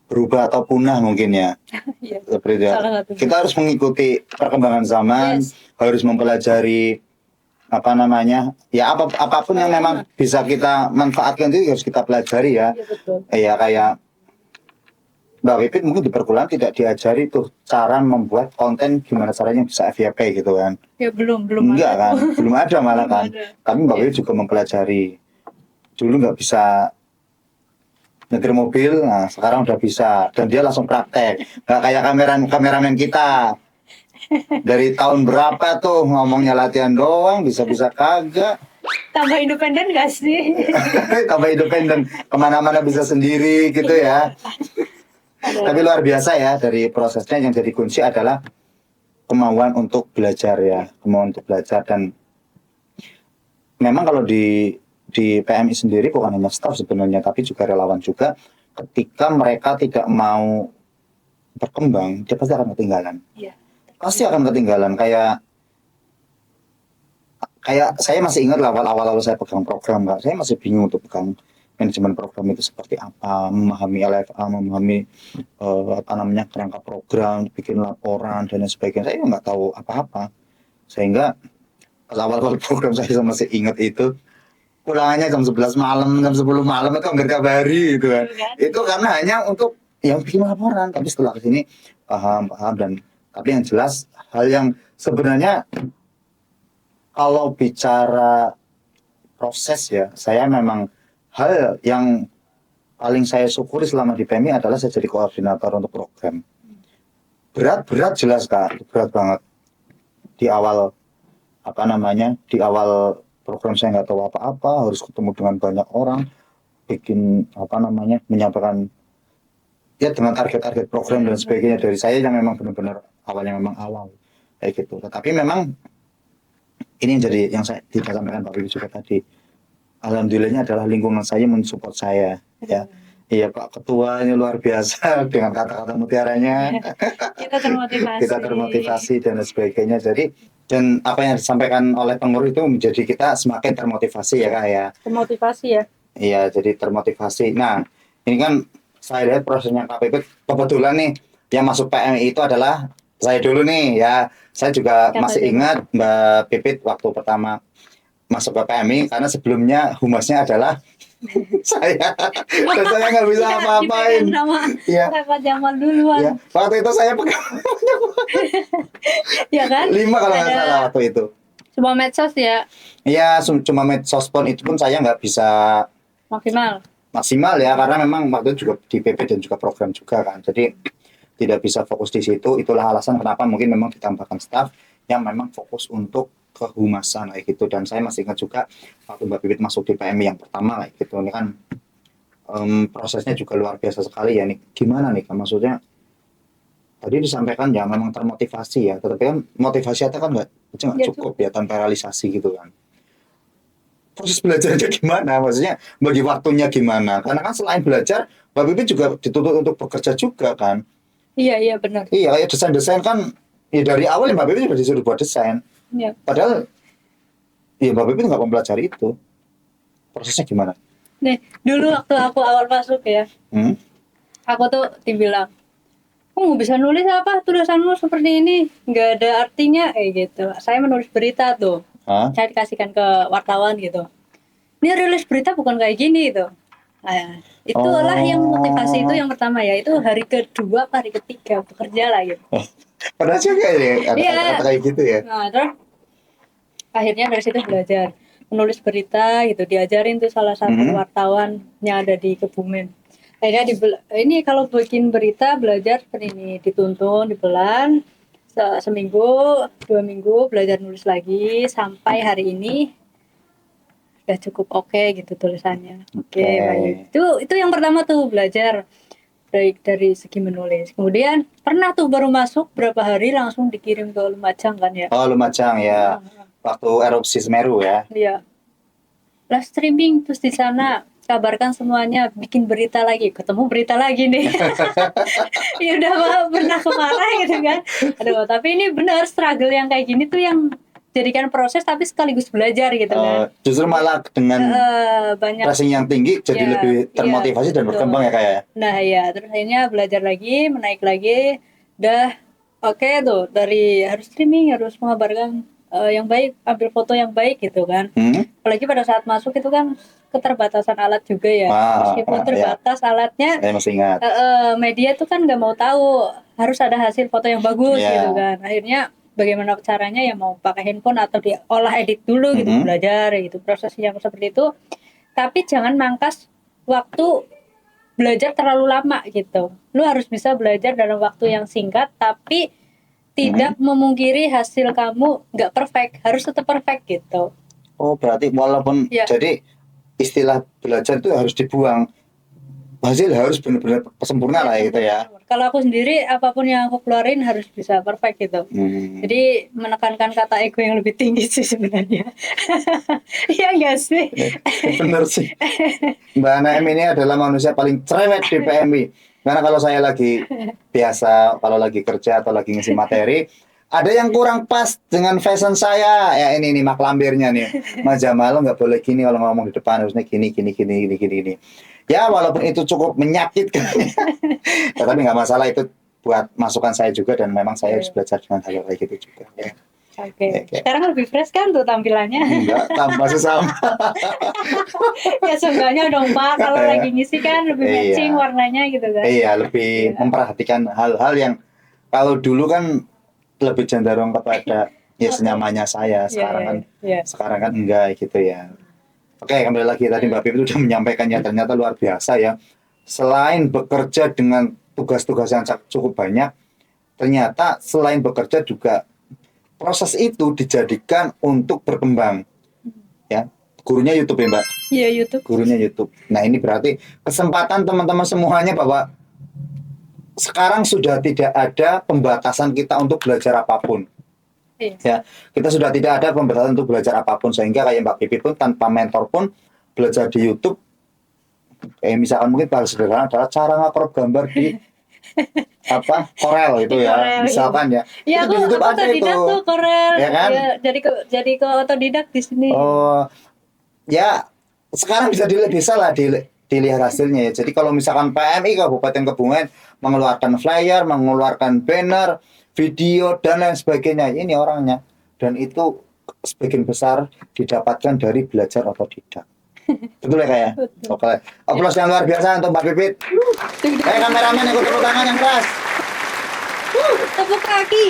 berubah atau punah mungkin ya. Seperti itu ya. Kita harus mengikuti perkembangan zaman, harus mempelajari apapun yang memang bisa kita manfaatkan itu harus kita pelajari ya. Iya, betul. Ya kayak Mbak Pipit mungkin di perguruan tidak diajari tuh cara membuat konten gimana caranya bisa FYP gitu kan. Ya belum Enggak ada. Kan, belum ada malah kan. Tapi Mbak Pipit juga mempelajari. Dulu nggak bisa nyetir mobil, nah sekarang udah bisa, dan dia langsung praktek. Nggak kayak kameramen kita. Dari tahun berapa tuh ngomongnya latihan doang, bisa-bisa kagak. Tambah independen gak sih? Tambah independen, kemana-mana bisa sendiri gitu ya. Tapi luar biasa ya, dari prosesnya yang jadi kunci adalah kemauan untuk belajar ya, kemauan untuk belajar. Dan memang kalau di PMI sendiri bukan hanya staff sebenarnya, tapi juga relawan juga. Ketika mereka tidak mau berkembang, dia pasti akan ketinggalan. Iya. Pasti akan ketinggalan. Kayak saya masih ingat awal-awal saya pegang program, Kak. Saya masih bingung untuk pegang manajemen program itu seperti apa, memahami LFA, memahami kerangka program, bikin laporan dan sebagainya. Saya nggak tahu apa-apa. Sehingga pas awal-awal program saya masih ingat itu, pulangannya jam 11 malam, jam 10 malam itu nggak kabari gitu kan. Itu karena hanya untuk yang bikin laporan. Tapi setelah kesini paham dan tapi yang jelas hal yang sebenarnya kalau bicara proses ya, saya memang hal yang paling saya syukuri selama di PMI adalah saya jadi koordinator untuk program. Berat jelas Kak, berat banget. Di awal di awal program saya nggak tahu apa-apa, harus ketemu dengan banyak orang, bikin menyampaikan ya dengan target-target program dan sebagainya dari saya yang memang benar-benar awal kayak gitu. Tetapi memang ini yang saya tidak sampaikan Pak Wibi juga tadi. Alhamdulillahnya adalah lingkungan saya mensupport saya ya. Iya Pak Ketua ini luar biasa dengan kata-kata mutiaranya. Kita termotivasi dan sebagainya. Jadi dan apa yang disampaikan oleh pengurus itu menjadi kita semakin termotivasi ya Kak ya. Termotivasi ya. Iya, jadi termotivasi. Nah, ini kan saya lihat prosesnya Kak Pipit kebetulan nih yang masuk PMI itu adalah saya dulu nih ya. Saya juga masih ingat Mbak Pipit waktu pertama masuk ke PMI karena sebelumnya humasnya adalah saya dan saya nggak bisa apa-apain. Iya. Zaman duluan. Ya, waktu itu saya pegang ya kan? 5 kalau nggak salah waktu itu. Cuma medsos ya? Iya, cuma medsos pun itu pun saya nggak bisa maksimal ya karena memang waktu itu juga di PP dan juga program juga kan. Jadi tidak bisa fokus di situ. Itulah alasan kenapa mungkin memang ditambahkan staff yang memang fokus untuk kehumasan kayak gitu. Dan saya masih ingat juga waktu Mbak Pipit masuk di PMI yang pertama kayak gitu. Ini kan prosesnya juga luar biasa sekali ya nih. Gimana nih kan maksudnya tadi disampaikan ya memang termotivasi ya, tetapi kan motivasi itu kan nggak cukup ya tanpa realisasi gitu kan. Proses belajarnya gimana? Maksudnya bagi waktunya gimana? Karena kan selain belajar, Mbak Pipit juga dituntut untuk bekerja juga kan. Iya benar. Iya, kayak desain-desain kan ya dari awal ya Mbak Pipit sudah disuruh buat desain. Iya. Padahal ya Mbak Pipit nggak mempelajari itu. Prosesnya gimana? Nih, dulu waktu aku awal masuk ya, aku tuh dibilang, kamu bisa nulis apa tulisanmu seperti ini? Nggak ada artinya, gitu. Saya menulis berita tuh, saya dikasihkan ke wartawan gitu. Ini rilis berita bukan kayak gini gitu. Nah, itulah yang motivasi itu yang pertama ya, itu hari kedua, hari ketiga bekerja lah gitu. Pernah juga ya, kata kayak gitu ya. Nah, terus akhirnya dari situ belajar menulis berita gitu, diajarin tuh salah satu wartawan yang ada di Kebumen. Akhirnya ini kalau bikin berita belajar seperti ini, dituntun, dipelan seminggu, 2 minggu belajar nulis lagi sampai hari ini udah cukup oke gitu tulisannya. Oke, baik. Itu yang pertama tuh belajar baik dari segi menulis. Kemudian pernah tuh baru masuk berapa hari langsung dikirim ke Lumajang kan ya? Oh, Lumajang ya. Waktu erupsi Semeru ya. Iya. Live streaming terus di sana kabarkan semuanya, bikin berita lagi, ketemu berita lagi nih. Ya udah pernah kemarah gitu kan. Aduh, tapi ini benar struggle yang kayak gini tuh yang jadikan proses tapi sekaligus belajar gitu kan. Justru malah dengan banyak pressing yang tinggi jadi lebih termotivasi dan berkembang ya kayak. Nah ya, terus akhirnya belajar lagi, menaik lagi, udah oke tuh dari harus streaming, harus mengabarkan yang baik, ambil foto yang baik gitu kan. Apalagi pada saat masuk itu kan keterbatasan alat juga ya. Meskipun terbatas alatnya, saya masih ingat. Media tuh kan nggak mau tahu harus ada hasil foto yang bagus gitu kan. Akhirnya bagaimana caranya ya mau pakai handphone atau diolah edit dulu gitu, belajar gitu, prosesnya seperti itu. Tapi jangan mangkas waktu belajar terlalu lama gitu. Lu harus bisa belajar dalam waktu yang singkat tapi tidak memungkiri hasil kamu nggak perfect, harus tetap perfect gitu. Oh, berarti walaupun jadi istilah belajar itu harus dibuang, hasil harus benar-benar sempurna lah gitu ya. Kalau aku sendiri apapun yang aku keluarin harus bisa perfect gitu. Jadi menekankan kata ego yang lebih tinggi sih sebenarnya. Iya nggak sih? Bener sih. Mbak Naim ini adalah manusia paling cerewet di PMI. Karena kalau saya lagi biasa, kalau lagi kerja atau lagi ngisi materi, ada yang kurang pas dengan fashion saya. Ya ini mak lampirnya nih. Mas Jamal nggak boleh gini kalau ngomong di depan, harusnya gini. Ya walaupun itu cukup menyakitkan. Ya, tapi nggak masalah, itu buat masukan saya juga dan memang saya harus belajar dengan hal kayak gitu juga. Ya. Oke. Sekarang lebih fresh kan tuh tampilannya? Enggak, masih sama. Ya seenggaknya dong Pak, kalau lagi ngisi kan lebih matching warnanya gitu kan. Iya, lebih memperhatikan hal-hal yang kalau dulu kan lebih cenderung kepada senyamannya saya, sekarang kan enggak gitu ya. Oke, kembali lagi tadi Mbak Pipit sudah menyampaikannya, ternyata luar biasa ya. Selain bekerja dengan tugas-tugas yang cukup banyak, ternyata selain bekerja juga proses itu dijadikan untuk berkembang. Ya, gurunya YouTube ya Mbak? Iya, YouTube. Gurunya YouTube. Nah, ini berarti kesempatan teman-teman semuanya bahwa sekarang sudah tidak ada pembatasan kita untuk belajar apapun. Ya, kita sudah tidak ada pembatasan untuk belajar apapun, sehingga kayak Mbak Pipit pun tanpa mentor pun belajar di YouTube. Misalkan mungkin paling sederhana adalah cara nge-crop gambar di Corel itu ya, misalkan ya. Ya, itu di YouTube ada itu. Tuh, Corel. Ya kan? Ya, jadi ke otodidak di sini. Oh, ya sekarang bisa lah dilihat hasilnya ya. Jadi kalau misalkan PMI Kabupaten Kebumen mengeluarkan flyer, mengeluarkan banner, video dan lain sebagainya, ini orangnya, dan itu sebagian besar didapatkan dari belajar otodidak. Betul ya kayak? Oke. Aplaus yang luar biasa untuk Mbak Pipit. Kameramen ikut tepuk tangan yang keras. Tepuk kaki.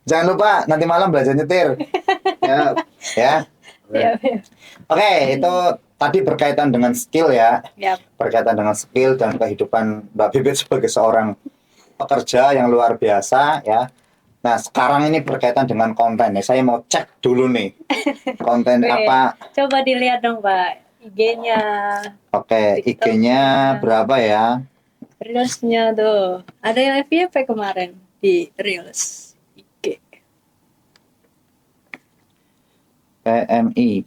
Jangan lupa nanti malam belajar nyetir. Ya. Oke, itu tadi berkaitan dengan skill ya. Berkaitan dengan skill dan kehidupan Mbak Pipit sebagai seorang pekerja yang luar biasa ya. Nah, sekarang ini berkaitan dengan konten nih. Saya mau cek dulu nih. Konten Oke. apa? Coba dilihat dong, Pak. IG-nya, Oke, IG-nya berapa ya? Reels-nya tuh. Ada yang FYP kemarin di Reels IG. PMI.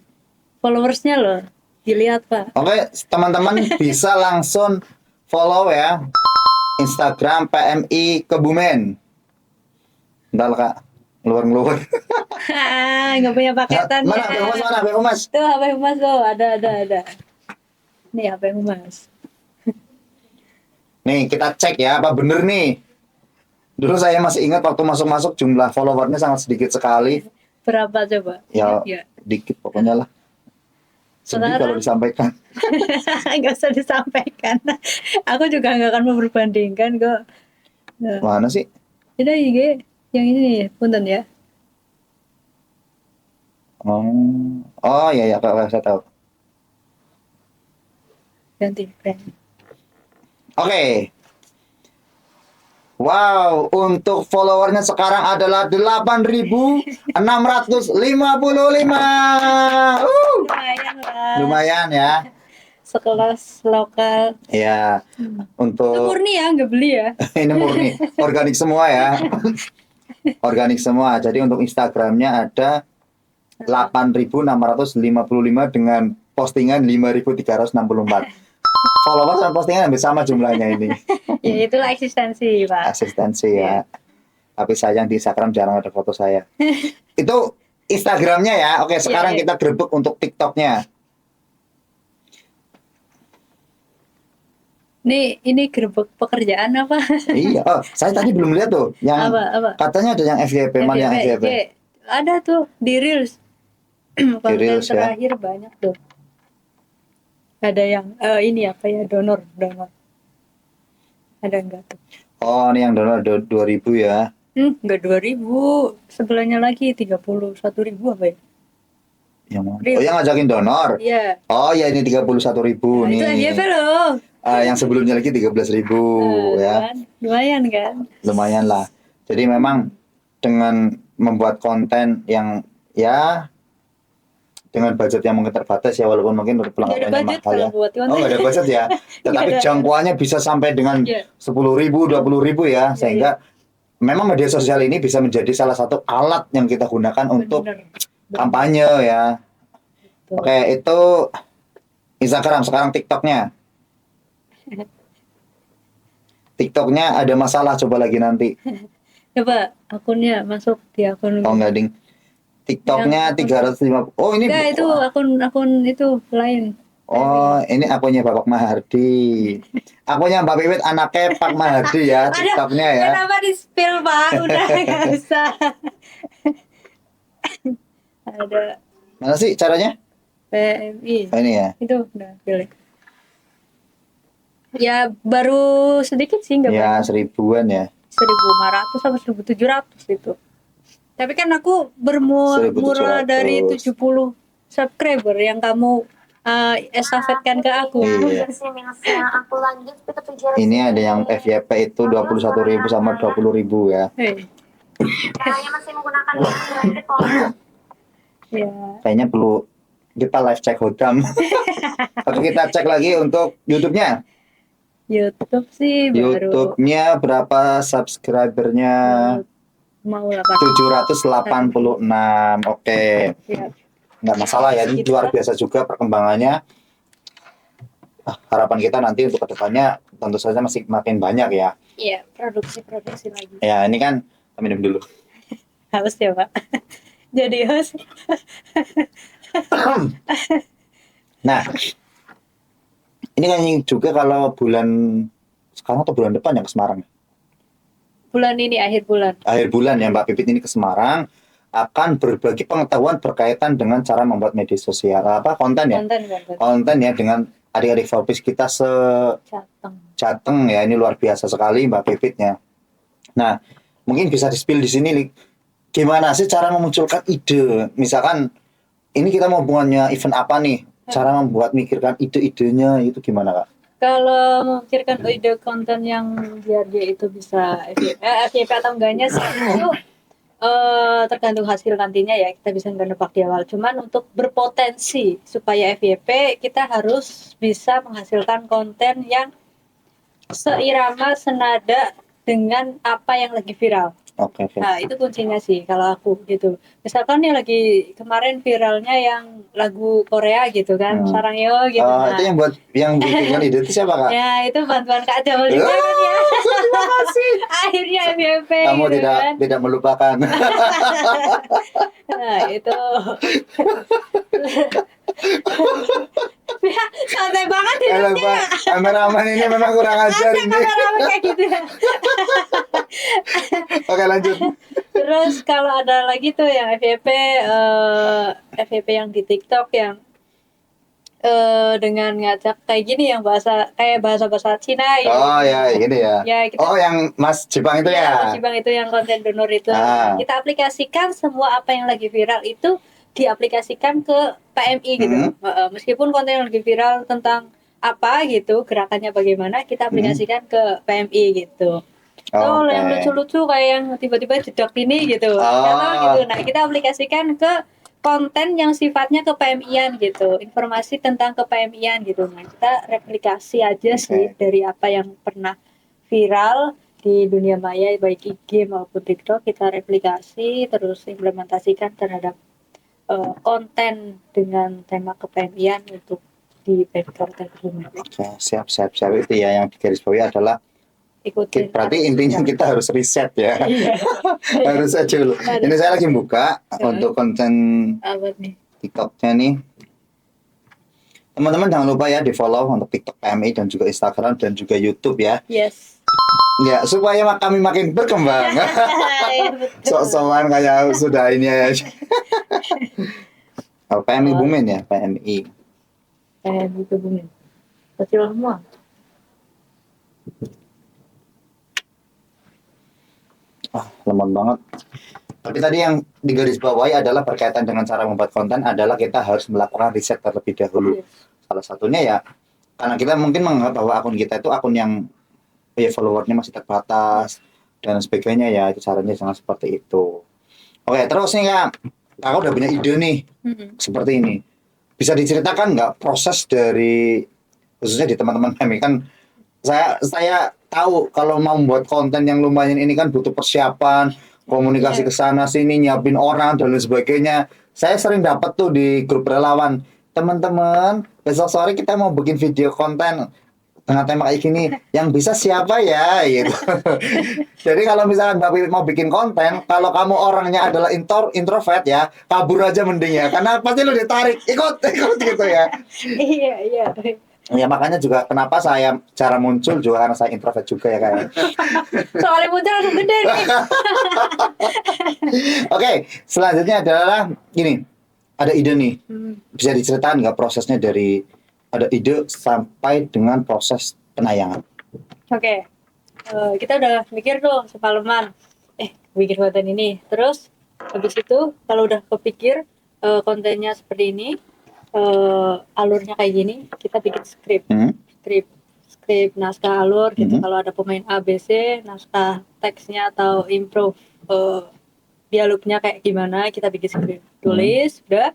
Followers-nya loh. Dilihat, Pak. Oke, teman-teman bisa langsung follow ya Instagram PMI Kebumen. Bentar Kak, ngeluar. Nggak punya paketan ya. Mana HP Humas, mana HP Humas? Tuh HP Humas tuh, ada. Nih HP Humas. Nih kita cek ya, apa bener nih? Dulu saya masih ingat waktu masuk-masuk jumlah followernya sangat sedikit sekali. Berapa coba? Ya, Ya. dikit pokoknya lah. Sedih kalau Sekarang disampaikan. nggak usah disampaikan. Aku juga nggak akan memperbandingkan kok. Nah, Mana sih? itu IG yang ini nih, punten ya. Oh ya Kak, saya tahu. Ganti brand. Oke. Wow, untuk followernya sekarang adalah 8.655. Lumayan lah. Lumayan ya. Sekelas lokal. Ya, Itu untuk murni ya, nggak beli ya. ini murni organik semua ya. Organik semua. Jadi untuk Instagramnya ada 8.655 dengan postingan 5.364. Followers dan postingan hampir sama jumlahnya ini. Ya itulah eksistensi, Pak. Asistensi ya. Tapi sayang di Instagram jarang ada foto saya. Itu Instagramnya ya. Oke, sekarang Iya. kita grebek untuk TikToknya. Ini gerbek pekerjaan apa? Iya, saya tadi belum lihat tuh. Yang Apa? katanya ada yang FYP, mana yang FYP? IG. Ada tuh di Reels. Konten Reels ya. terakhir banyak tuh. Ada yang ini apa ya, donor. Ada enggak tuh? Oh, ini yang download 2.000 ya. Enggak 2.000. Sebelahnya lagi 31.000 apa ya? Yang mana? Reels. Oh, yang ngajakin donor. Iya. Oh, ya ini 31.000 Nah, itu nih. FYP loh. Yang sebelumnya lagi 13.000 ya. Kan? Lumayan kan? Lumayan lah. Jadi memang dengan membuat konten yang ya dengan budget yang mungkin terbatas ya, walaupun mungkin Nggak ada perlengkapannya budget mahal ya. kalau buat konten. Oh, nggak ada budget ya. Tetapi Nggak ada. jangkauannya bisa sampai dengan Iya. 10.000, 20.000 ya, Iya, sehingga memang media sosial ini bisa menjadi salah satu alat yang kita gunakan untuk Bener. kampanye ya. Betul. Oke, itu Instagram. Sekarang TikToknya. TikToknya ada masalah, coba lagi nanti. Coba akunnya masuk di akun. Oh enggak ding. TikToknya 350. Oh ini. Enggak, itu akun itu lain. Oh ini akunnya Bapak Mahardi. Akunnya Mbak Pipit anaknya Pak Mahardi ya. TikToknya ya. Kenapa di spill, Pak? Udah nggak usah. Ada Mana sih caranya? PMI. Oh, ini ya. Itu udah pilih. Ya baru sedikit sih, nggak Ya banyak. 1.000-an ya. 1.500 sama 1.700 itu. Tapi kan aku bermurah 1.700. dari 70 subscriber yang kamu estafetkan ke aku. Iya. Ini ada yang FYP itu 21.000 sama 20.000 ya. Hei. Caranya masih menggunakan branded kok. Ya. Kayaknya perlu kita live check hodam. Oke, kita cek lagi untuk YouTube-nya. YouTube sih baru YouTube-nya berapa subscribernya? mau 8. 786. Oke. Ya. Nggak masalah ya, ini luar biasa juga perkembangannya. Harapan kita nanti untuk kedepannya tentu saja masih makin banyak ya. Iya, produksi lagi. Ya ini kan minum dulu. Haus ya, Pak. Jadi haus. Nah, ini kan juga kalau bulan sekarang atau bulan depan yang ke Semarang. Bulan ini akhir bulan. Akhir bulan ya Mbak Pipit ini ke Semarang akan berbagi pengetahuan berkaitan dengan cara membuat media sosial konten ya. Konten ya dengan adik-adik Forbes kita Jateng ya, ini luar biasa sekali Mbak Pipitnya. Nah, mungkin bisa di-spill di sini Lik. Gimana sih cara memunculkan ide? Misalkan ini kita mau hubungannya event apa nih? Cara mikirkan ide-idenya itu gimana Kak? Kalau memikirkan ide konten yang biar dia itu bisa FYP atau enggaknya sih itu Tergantung hasil nantinya ya, kita bisa nggak nebak di awal. Cuman untuk berpotensi supaya FYP kita harus bisa menghasilkan konten yang seirama, senada dengan apa yang lagi viral. Oke. Nah, itu kuncinya sih kalau aku gitu. Misalkan nih lagi kemarin viralnya yang lagu Korea gitu kan, Sarangyo gitu. Itu yang buat yang bikin ide itu siapa, Kak? Ya, itu bantuan Kak Jamal juga kan ya. Terima kasih. Akhirnya FYP Kamu gitu kan. tidak melupakan. Nah, itu. Ya, santai banget hidupnya. Kameramen ini memang kurang ajar ini. Kameramen kayak gitu ya. Oke, lanjut. Terus kalau ada lagi tuh yang FYP yang di TikTok yang dengan ngajak kayak gini yang bahasa Cina ya. Oh ya, gini ya. Ya, Oh, yang Mas Jepang itu ya. Mas Bang itu yang konten donor itu. Kita aplikasikan semua apa yang lagi viral itu diaplikasikan ke PMI gitu. Meskipun konten yang lagi viral tentang apa gitu, gerakannya bagaimana, kita aplikasikan ke PMI gitu. Yang lucu-lucu kayak yang tiba-tiba jedak ini gitu. Gitu. Nah, kita aplikasikan ke konten yang sifatnya ke PMI-an gitu, informasi tentang ke PMI-an gitu. Nah, kita replikasi aja sih dari apa yang pernah viral di dunia maya baik IG maupun TikTok, kita replikasi terus implementasikan terhadap konten dengan tema ke PMI-an untuk di Kabupaten Kebumen. Oke, siap itu ya, yang digarisbawahi adalah ikutin. Berarti intinya kita harus riset ya. Harus aja dulu. Ini saya lagi buka untuk konten TikToknya nih. Teman-teman jangan lupa ya di follow untuk TikTok PMI dan juga Instagram dan juga YouTube ya. Yes. Ya, supaya kami makin berkembang. Sok-sokan kayak sudah ini ya. PMI Bumen ya, PMI. PMI Kebumen. Kecil semua. Lemon banget. Tapi tadi yang digarisbawahi adalah berkaitan dengan cara membuat konten adalah kita harus melakukan riset terlebih dahulu. Salah satunya ya karena kita mungkin menganggap bahwa akun kita itu akun yang followernya masih terbatas dan sebagainya ya, itu caranya jangan seperti itu. Oke, terus nih Kak, Kakak udah punya ide nih seperti ini. Bisa diceritakan nggak proses dari khususnya di teman-teman kami kan saya tahu kalau mau membuat konten yang lumayan ini kan butuh persiapan, komunikasi ke sana sini, nyiapin orang dan lain sebagainya. Saya sering dapat tuh di grup relawan, teman-teman, besok sore kita mau bikin video konten dengan tema kayak gini, yang bisa siapa ya gitu. Jadi kalau misalkan Mbak mau bikin konten, kalau kamu orangnya adalah introvert ya, kabur aja mending ya, karena pasti lu ditarik, ikut gitu ya. Iya. Ya makanya juga kenapa saya cara muncul juga karena saya introvert juga ya kayak. Soalnya muncul langsung gede nih. Oke, selanjutnya adalah gini, ada ide nih, bisa diceritakan nggak prosesnya dari ada ide sampai dengan proses penayangan? Oke. Kita udah mikir tuh semalaman, bikin konten ini. Terus habis itu kalau udah kepikir kontennya seperti ini, alurnya kayak gini, kita bikin skrip naskah alur gitu. Kalau ada pemain ABC, naskah teksnya atau improv dialognya kayak gimana, kita bikin skrip, tulis, udah.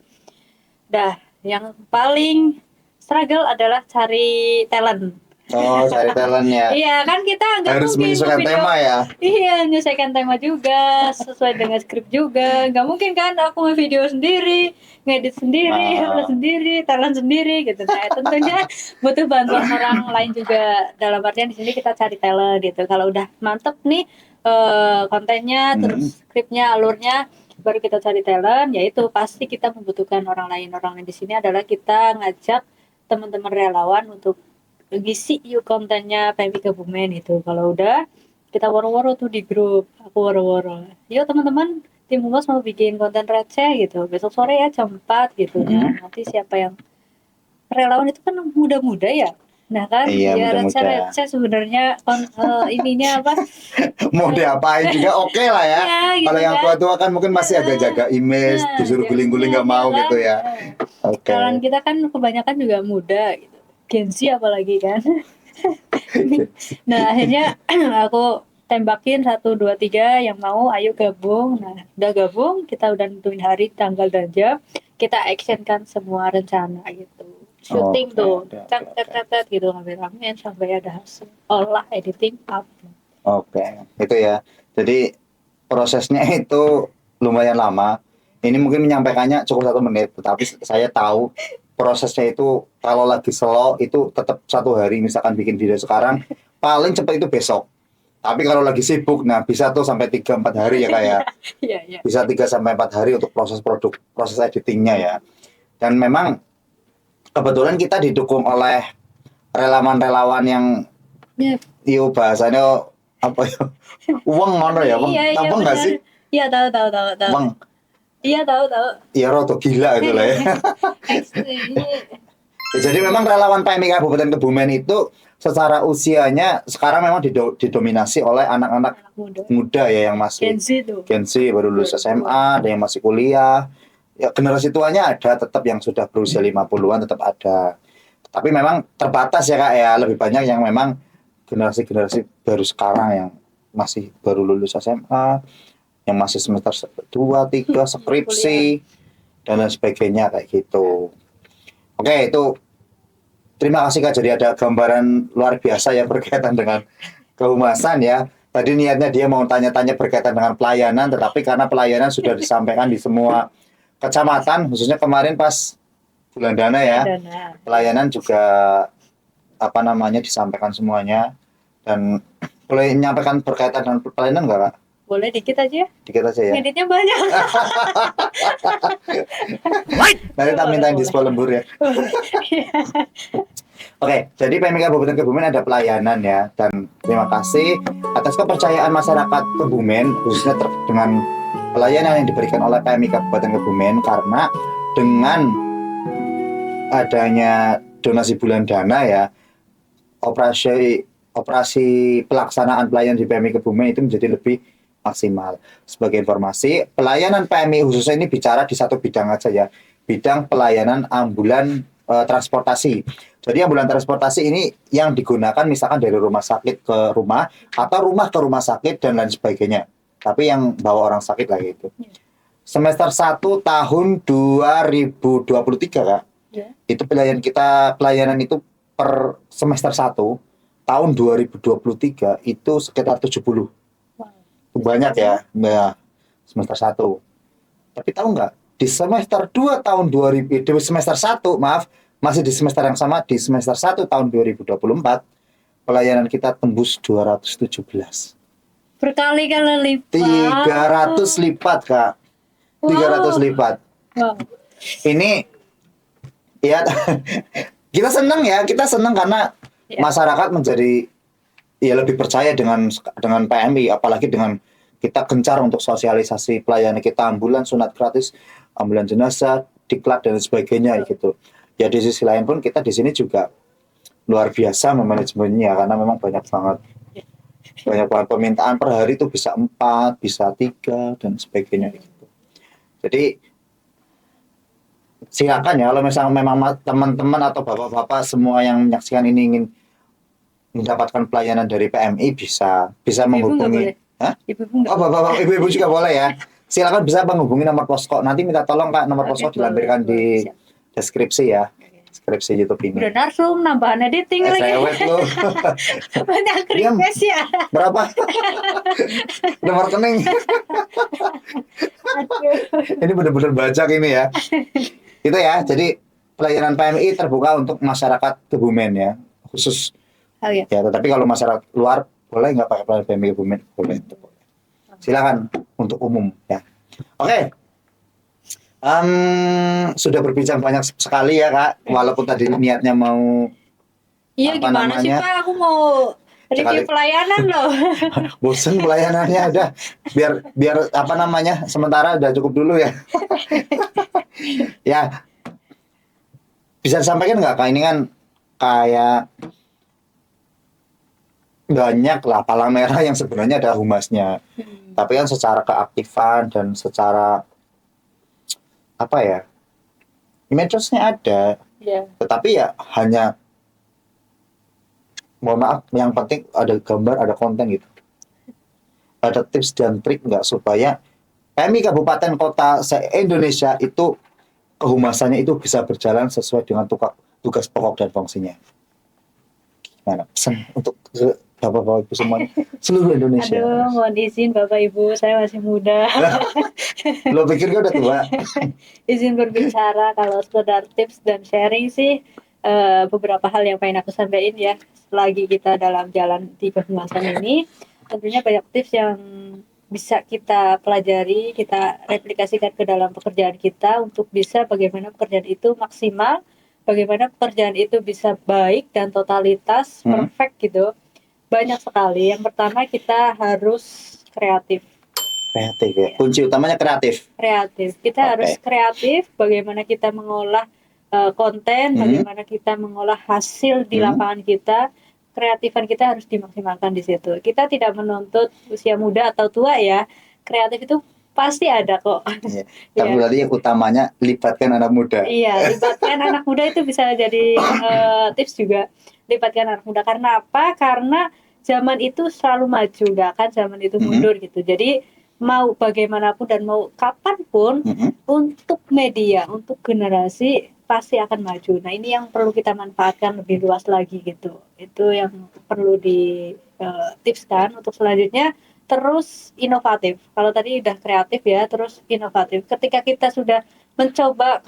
Yang paling struggle adalah cari talent. Cari talentnya. Iya kan, kita nggak harus mungkin menyesuaikan tema ya. Iya, menyesuaikan tema juga, sesuai dengan skrip juga. Nggak mungkin kan aku nge-video sendiri, ngedit sendiri, sendiri, talent sendiri gitu. Nah, tentunya butuh bantuan orang lain juga. Dalam artian di sini kita cari talent gitu. Kalau udah mantep nih kontennya, terus skripnya, alurnya, baru kita cari talent. Yaitu pasti kita membutuhkan orang lain. Orang lain di sini adalah kita ngajak teman-teman relawan untuk ngisi yuk kontennya PMI Kebumen itu. Kalau udah kita woro-woro tuh di grup, aku woro-woro, yuk teman-teman tim humas mau bikin konten receh gitu, besok sore ya jam 4 gitu. Nah, nanti siapa yang relawan itu kan muda-muda ya. Nah kan, ya receh sebenarnya ininya apa? Mau diapain juga oke lah ya. Gitu kalau yang tua-tua kan mungkin masih agak jaga image, disuruh guling-guling nggak mau gitu ya. Kalian kita kan kebanyakan juga muda gitu. Gen Z apalagi kan. Nah akhirnya aku tembakin 1, 2, 3 yang mau ayo gabung. Nah, udah gabung, kita udah nentuin hari, tanggal dan jam, kita actionkan semua rencana gitu. Syuting Oke, tuh, oke, tet oke. tet tet tet gitu rame-ramein sampai ada hasil. Olah editing upload. Oke, itu ya. Jadi prosesnya itu lumayan lama. Ini mungkin menyampaikannya cukup 1 menit, tetapi saya tahu prosesnya itu kalau lagi slow itu tetap 1 hari. Misalkan bikin video sekarang, paling cepat itu besok. Tapi kalau lagi sibuk, nah bisa tuh sampai 3-4 hari ya kayak Iya, iya. bisa 3-4 hari untuk proses editingnya ya. Dan memang kebetulan kita didukung oleh relawan-relawan yang Ya, iyo bahasanya apa ya uang mana ya bang iya, tahu nggak benar. sih Iya, tahu. bang Iya, tahu. ya roto gila gitu lah ya. Ini Ya, jadi memang relawan PMI Kabupaten Kebumen itu secara usianya sekarang memang didominasi oleh anak-anak anak muda. muda ya yang masih Gen Z tuh. Gen Z baru lulus SMA, ada yang masih kuliah. Ya generasi tuanya ada tetap yang sudah berusia 50-an tetap ada. Tapi memang terbatas ya Kak ya, lebih banyak yang memang generasi-generasi baru sekarang yang masih baru lulus SMA, yang masih semester 2, 3, skripsi dan lain sebagainya kayak gitu. Oke, itu terima kasih Kak. Jadi ada gambaran luar biasa ya berkaitan dengan kehumasan ya. Tadi niatnya dia mau tanya-tanya berkaitan dengan pelayanan, tetapi karena pelayanan sudah disampaikan di semua kecamatan, khususnya kemarin pas bulan dana ya, Dana. pelayanan juga apa namanya disampaikan semuanya. Dan boleh menyampaikan berkaitan dengan pelayanan nggak Kak? Boleh dikit aja. Dikit aja ya. Editnya banyak. Nanti tak mintain dispon lembur ya. Oke, jadi PMI Kabupaten Kebumen ada pelayanan ya, dan terima kasih atas kepercayaan masyarakat Kebumen khususnya dengan pelayanan yang diberikan oleh PMI Kabupaten Kebumen, karena dengan adanya donasi bulan dana ya, operasi pelaksanaan pelayanan di PMI Kebumen itu menjadi lebih maksimal. Sebagai informasi, pelayanan PMI khususnya ini bicara di satu bidang aja ya, bidang pelayanan ambulan transportasi. Jadi ambulan transportasi ini yang digunakan misalkan dari rumah sakit ke rumah atau rumah ke rumah sakit dan lain sebagainya. Tapi yang bawa orang sakit lah gitu. Semester 1 tahun 2023 Kak. Ya. Itu pelayanan itu per semester 1 tahun 2023 itu sekitar 70. Wow. Banyak ya. Nah, semester 1. Tapi tahu nggak? Di semester 2 tahun 2000, di semester 1, maaf, masih di semester yang sama, di semester 1 tahun 2024, pelayanan kita tembus 217. Berkali-kali lipat. 300 lipat, Kak. 300 lipat. Wow. Ini ya kita senang karena Ya. masyarakat menjadi ya lebih percaya dengan PMI, apalagi dengan kita gencar untuk sosialisasi pelayanan kita, ambulan sunat gratis, ambulan jenazah, diklat dan sebagainya gitu. Ya di sisi lain pun kita di sini juga luar biasa memanajemennya karena memang banyak banget permintaan per hari itu bisa 4, bisa 3 dan sebagainya gitu. Jadi silakan ya kalau misalnya memang teman-teman atau bapak-bapak semua yang menyaksikan ini ingin mendapatkan pelayanan dari PMI bisa Ibu nggak menghubungi. boleh? Hah? Ibu nggak Oh, bapak-bapak, ibu-ibu juga boleh ya. Silakan bisa menghubungi nomor posko. Nanti minta tolong Kak, nomor posko Oke, dilampirkan boleh. di deskripsi ya. Deskripsi YouTube ini. Udah narsum, nambahan editing lagi. Sewet lu. Banyak request ya. Berapa? Nomor rekening. Ini benar-benar bajak ini ya. Itu ya. Jadi pelayanan PMI terbuka untuk masyarakat Kebumen ya. Khusus Oh ya. ya, tetapi kalau masyarakat luar boleh nggak pakai pelayanan PMI Kebumen? Boleh. Silakan untuk umum ya. Oke. Sudah berbincang banyak sekali ya Kak. Walaupun tadi niatnya mau Iya, apa gimana sih namanya? Pak? Aku mau review Sekali- pelayanan loh. bosen pelayanannya udah biar apa namanya sementara udah cukup dulu ya. Ya bisa disampaikan nggak Kak, ini kan kayak banyak lah palang merah yang sebenarnya ada humasnya, tapi kan secara keaktifan dan secara apa ya medsosnya ada, Iya. tetapi ya hanya mohon maaf yang penting ada gambar ada konten gitu. ada tips dan trik nggak supaya PMI kabupaten kota se-Indonesia itu kehumasannya itu bisa berjalan sesuai dengan tugas pokok dan fungsinya. Gimana pesan untuk bapak-bapak ibu semuanya seluruh Indonesia? Aduh, mohon izin Bapak Ibu, saya masih muda. Lo pikir gue udah tua? Izin berbicara kalau sekedar tips dan sharing sih beberapa hal yang pengen aku sampaikan ya selagi kita dalam jalan di kehumasan ini tentunya banyak tips yang bisa kita pelajari, kita replikasikan ke dalam pekerjaan kita untuk bisa bagaimana pekerjaan itu maksimal, bagaimana pekerjaan itu bisa baik dan totalitas perfect gitu. Banyak sekali. Yang pertama kita harus kreatif. Kreatif ya. Kunci utamanya kreatif. Kreatif. Kita harus kreatif bagaimana kita mengolah konten, bagaimana kita mengolah hasil di lapangan kita. Kreatifan kita harus dimaksimalkan di situ. Kita tidak menuntut usia muda atau tua ya. Kreatif itu pasti ada kok. Iya. Tapi berarti yang utamanya libatkan anak muda. Iya, libatkan anak muda itu bisa jadi tips juga. Libatkan anak muda karena apa? Karena zaman itu selalu maju, nggak akan zaman itu mundur gitu. Jadi mau bagaimanapun dan mau kapanpun untuk media, untuk generasi pasti akan maju. Nah ini yang perlu kita manfaatkan lebih luas lagi gitu. Itu yang perlu di tipskan untuk selanjutnya. Terus inovatif. Kalau tadi udah kreatif ya, terus inovatif. Ketika kita sudah mencoba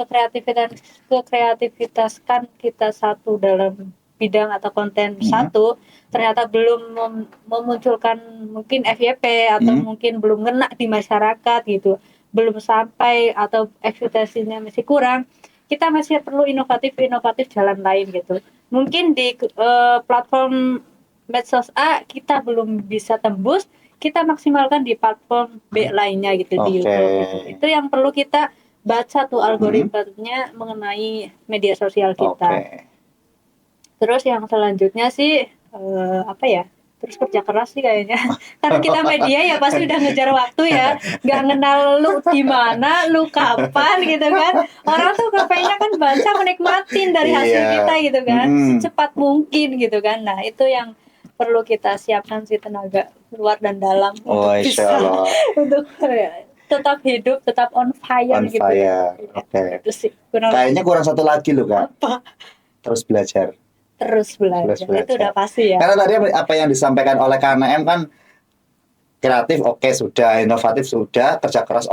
kreativitaskan kita satu dalam bidang atau konten satu, ternyata belum memunculkan mungkin FYP atau mungkin belum ngena di masyarakat gitu, belum sampai atau ekspektasinya masih kurang, kita masih perlu inovatif jalan lain gitu. Mungkin di platform medsos A kita belum bisa tembus, kita maksimalkan di platform B lainnya gitu, di YouTube gitu. Itu yang perlu kita baca tuh algoritmanya mengenai media sosial kita. Terus yang selanjutnya sih apa ya? Terus kerja keras sih kayaknya. Karena kita media ya pasti udah ngejar waktu ya. Nggak kenal lu di mana, lu kapan gitu kan. Orang tuh kayaknya kan baca menikmatin dari hasil kita gitu kan. Secepat mungkin gitu kan. Nah, itu yang perlu kita siapkan sih tenaga luar dan dalam untuk bisa untuk tetap hidup, tetap on fire gitu. Itu sih. Kayaknya kurang satu lagi loh, Kak. Apa? Terus belajar. Terus belajar. Itu udah pasti ya. Karena tadi apa yang disampaikan oleh KNM kan kreatif sudah, inovatif sudah, kerja keras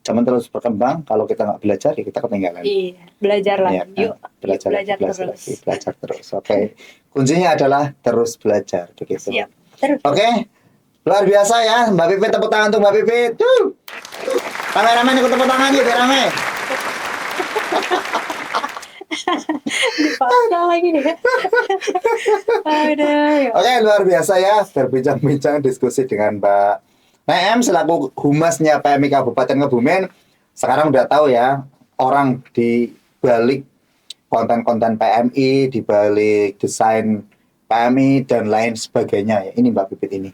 zaman terus berkembang. Kalau kita nggak belajar ya kita ketinggalan. Iya, belajarlah. Ya, kan? Yuk, belajar terus. Belajar terus. Kuncinya adalah terus belajar begitu. Siap. Terus. Luar biasa ya, Mbak Pipit, tepuk tangan untuk Mbak Pipit. Kameramen ikut tepuk tangan yuk, biar rame. Dipaksa lagi nih. Oke, luar biasa ya berbincang-bincang diskusi dengan Mbak Naem selaku humasnya PMI Kabupaten Kebumen. Sekarang udah tahu ya orang di balik konten-konten PMI, di balik desain PMI dan lain sebagainya ya. Ini Mbak Pipit ini.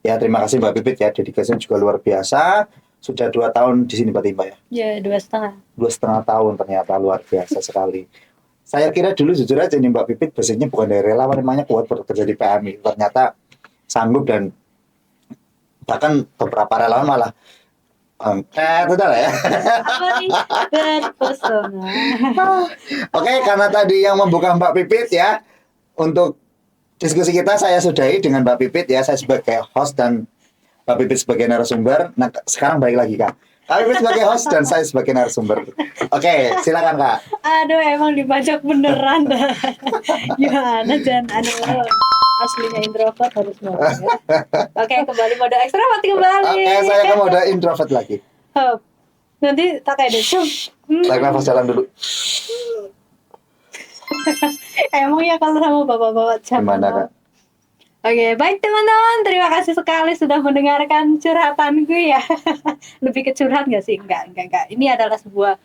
Ya, terima kasih Mbak Pipit ya, dedikasinya juga luar biasa. Sudah 2 tahun di sini berarti Mbak ya? Ya, 2,5. 2,5 tahun ternyata luar biasa sekali. Saya kira dulu jujur aja nih Mbak Pipit basicnya bukan dari relawan, namanya kuat bekerja di PMI. Ternyata sanggup dan bahkan beberapa relawan malah itu dah lah ya. Apa nih? Terpesona. Oke, karena tadi yang membuka Mbak Pipit ya, untuk diskusi kita saya sudahi dengan Mbak Pipit ya, saya sebagai host dan Mbak Pipit sebagai narasumber. Nah, sekarang balik lagi Kak. Mbak Pipit sebagai host dan saya sebagai narasumber. Oke, silakan Kak. Aduh, emang dibajak beneran dah. Gimana jangan aslinya introvert harus ngomong ya. Oke, kembali mode ekstrovert kembali. Oke, saya ke mode introvert lagi. Nanti tak kayak deh. Tarik nafas jalan dulu. Emang ya kalau sama bapak-bapak zaman. Gimana Kak? Oke, baik teman-teman, terima kasih sekali sudah mendengarkan curhatanku ya. Lebih ke curhat nggak sih? Enggak. Ini adalah sebuah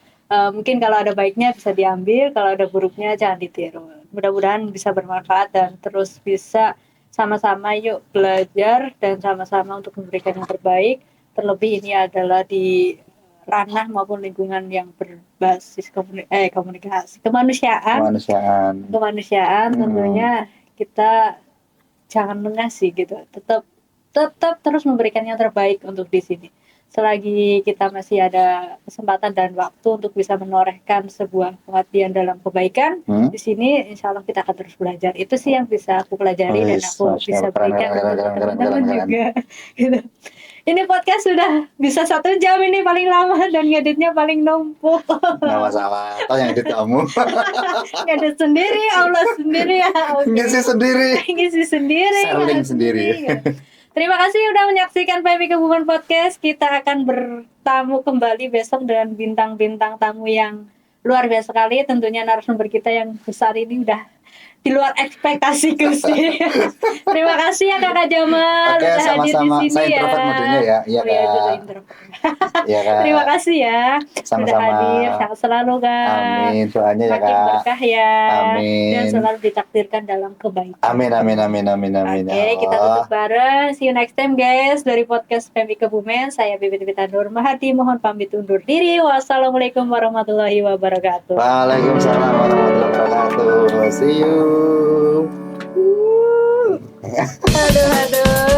mungkin kalau ada baiknya bisa diambil, kalau ada buruknya jangan ditiru. Mudah-mudahan bisa bermanfaat dan terus bisa sama-sama yuk belajar dan sama-sama untuk memberikan yang terbaik. Terlebih ini adalah di ranah maupun lingkungan yang berbasis komunikasi kemanusiaan tentunya kita jangan lengah sih gitu, tetap tetap terus memberikan yang terbaik untuk di sini. Selagi kita masih ada kesempatan dan waktu untuk bisa menorehkan sebuah pengabdian dalam kebaikan, di sini insya Allah kita akan terus belajar. Itu sih yang bisa aku pelajari dan aku bisa berikan untuk teman-teman juga. Gitu. Ini podcast sudah bisa 1 jam ini paling lama dan ngeditnya paling numpuk. Nggak masalah, toh yang edit kamu. Ngedit sendiri, Allah sendiri ya. Ngisi sendiri. Ngisi sendiri. Sharing sendiri. Ya. Terima kasih udah menyaksikan PMI Kebumen Podcast. Kita akan bertamu kembali besok dengan bintang-bintang tamu yang luar biasa sekali. Tentunya narasumber kita yang besar ini udah di luar ekspektasiku sih. Terima kasih ya Kakak Jamal Oke, udah hadir di sama-sama. sini Saya ya. introvert modenya ya. Iya, Oh, iya, Kak. juga introvert. Iya, Kak. Terima kasih ya sudah Sama-sama. hadir. Sehat selalu Kak. Amin, doanya ya, Makin Kak. berkah ya. Amin. Dan selalu ditakdirkan dalam kebaikan. Amin, amin, amin, amin, amin. Oke, Ya kita Allah. tutup bareng. See you next time guys. Dari podcast PMI Kebumen, saya Bibit Nur Mahati. Mohon pamit undur diri. Wassalamualaikum warahmatullahi wabarakatuh. Waalaikumsalam warahmatullahi wabarakatuh. See you. Aduh.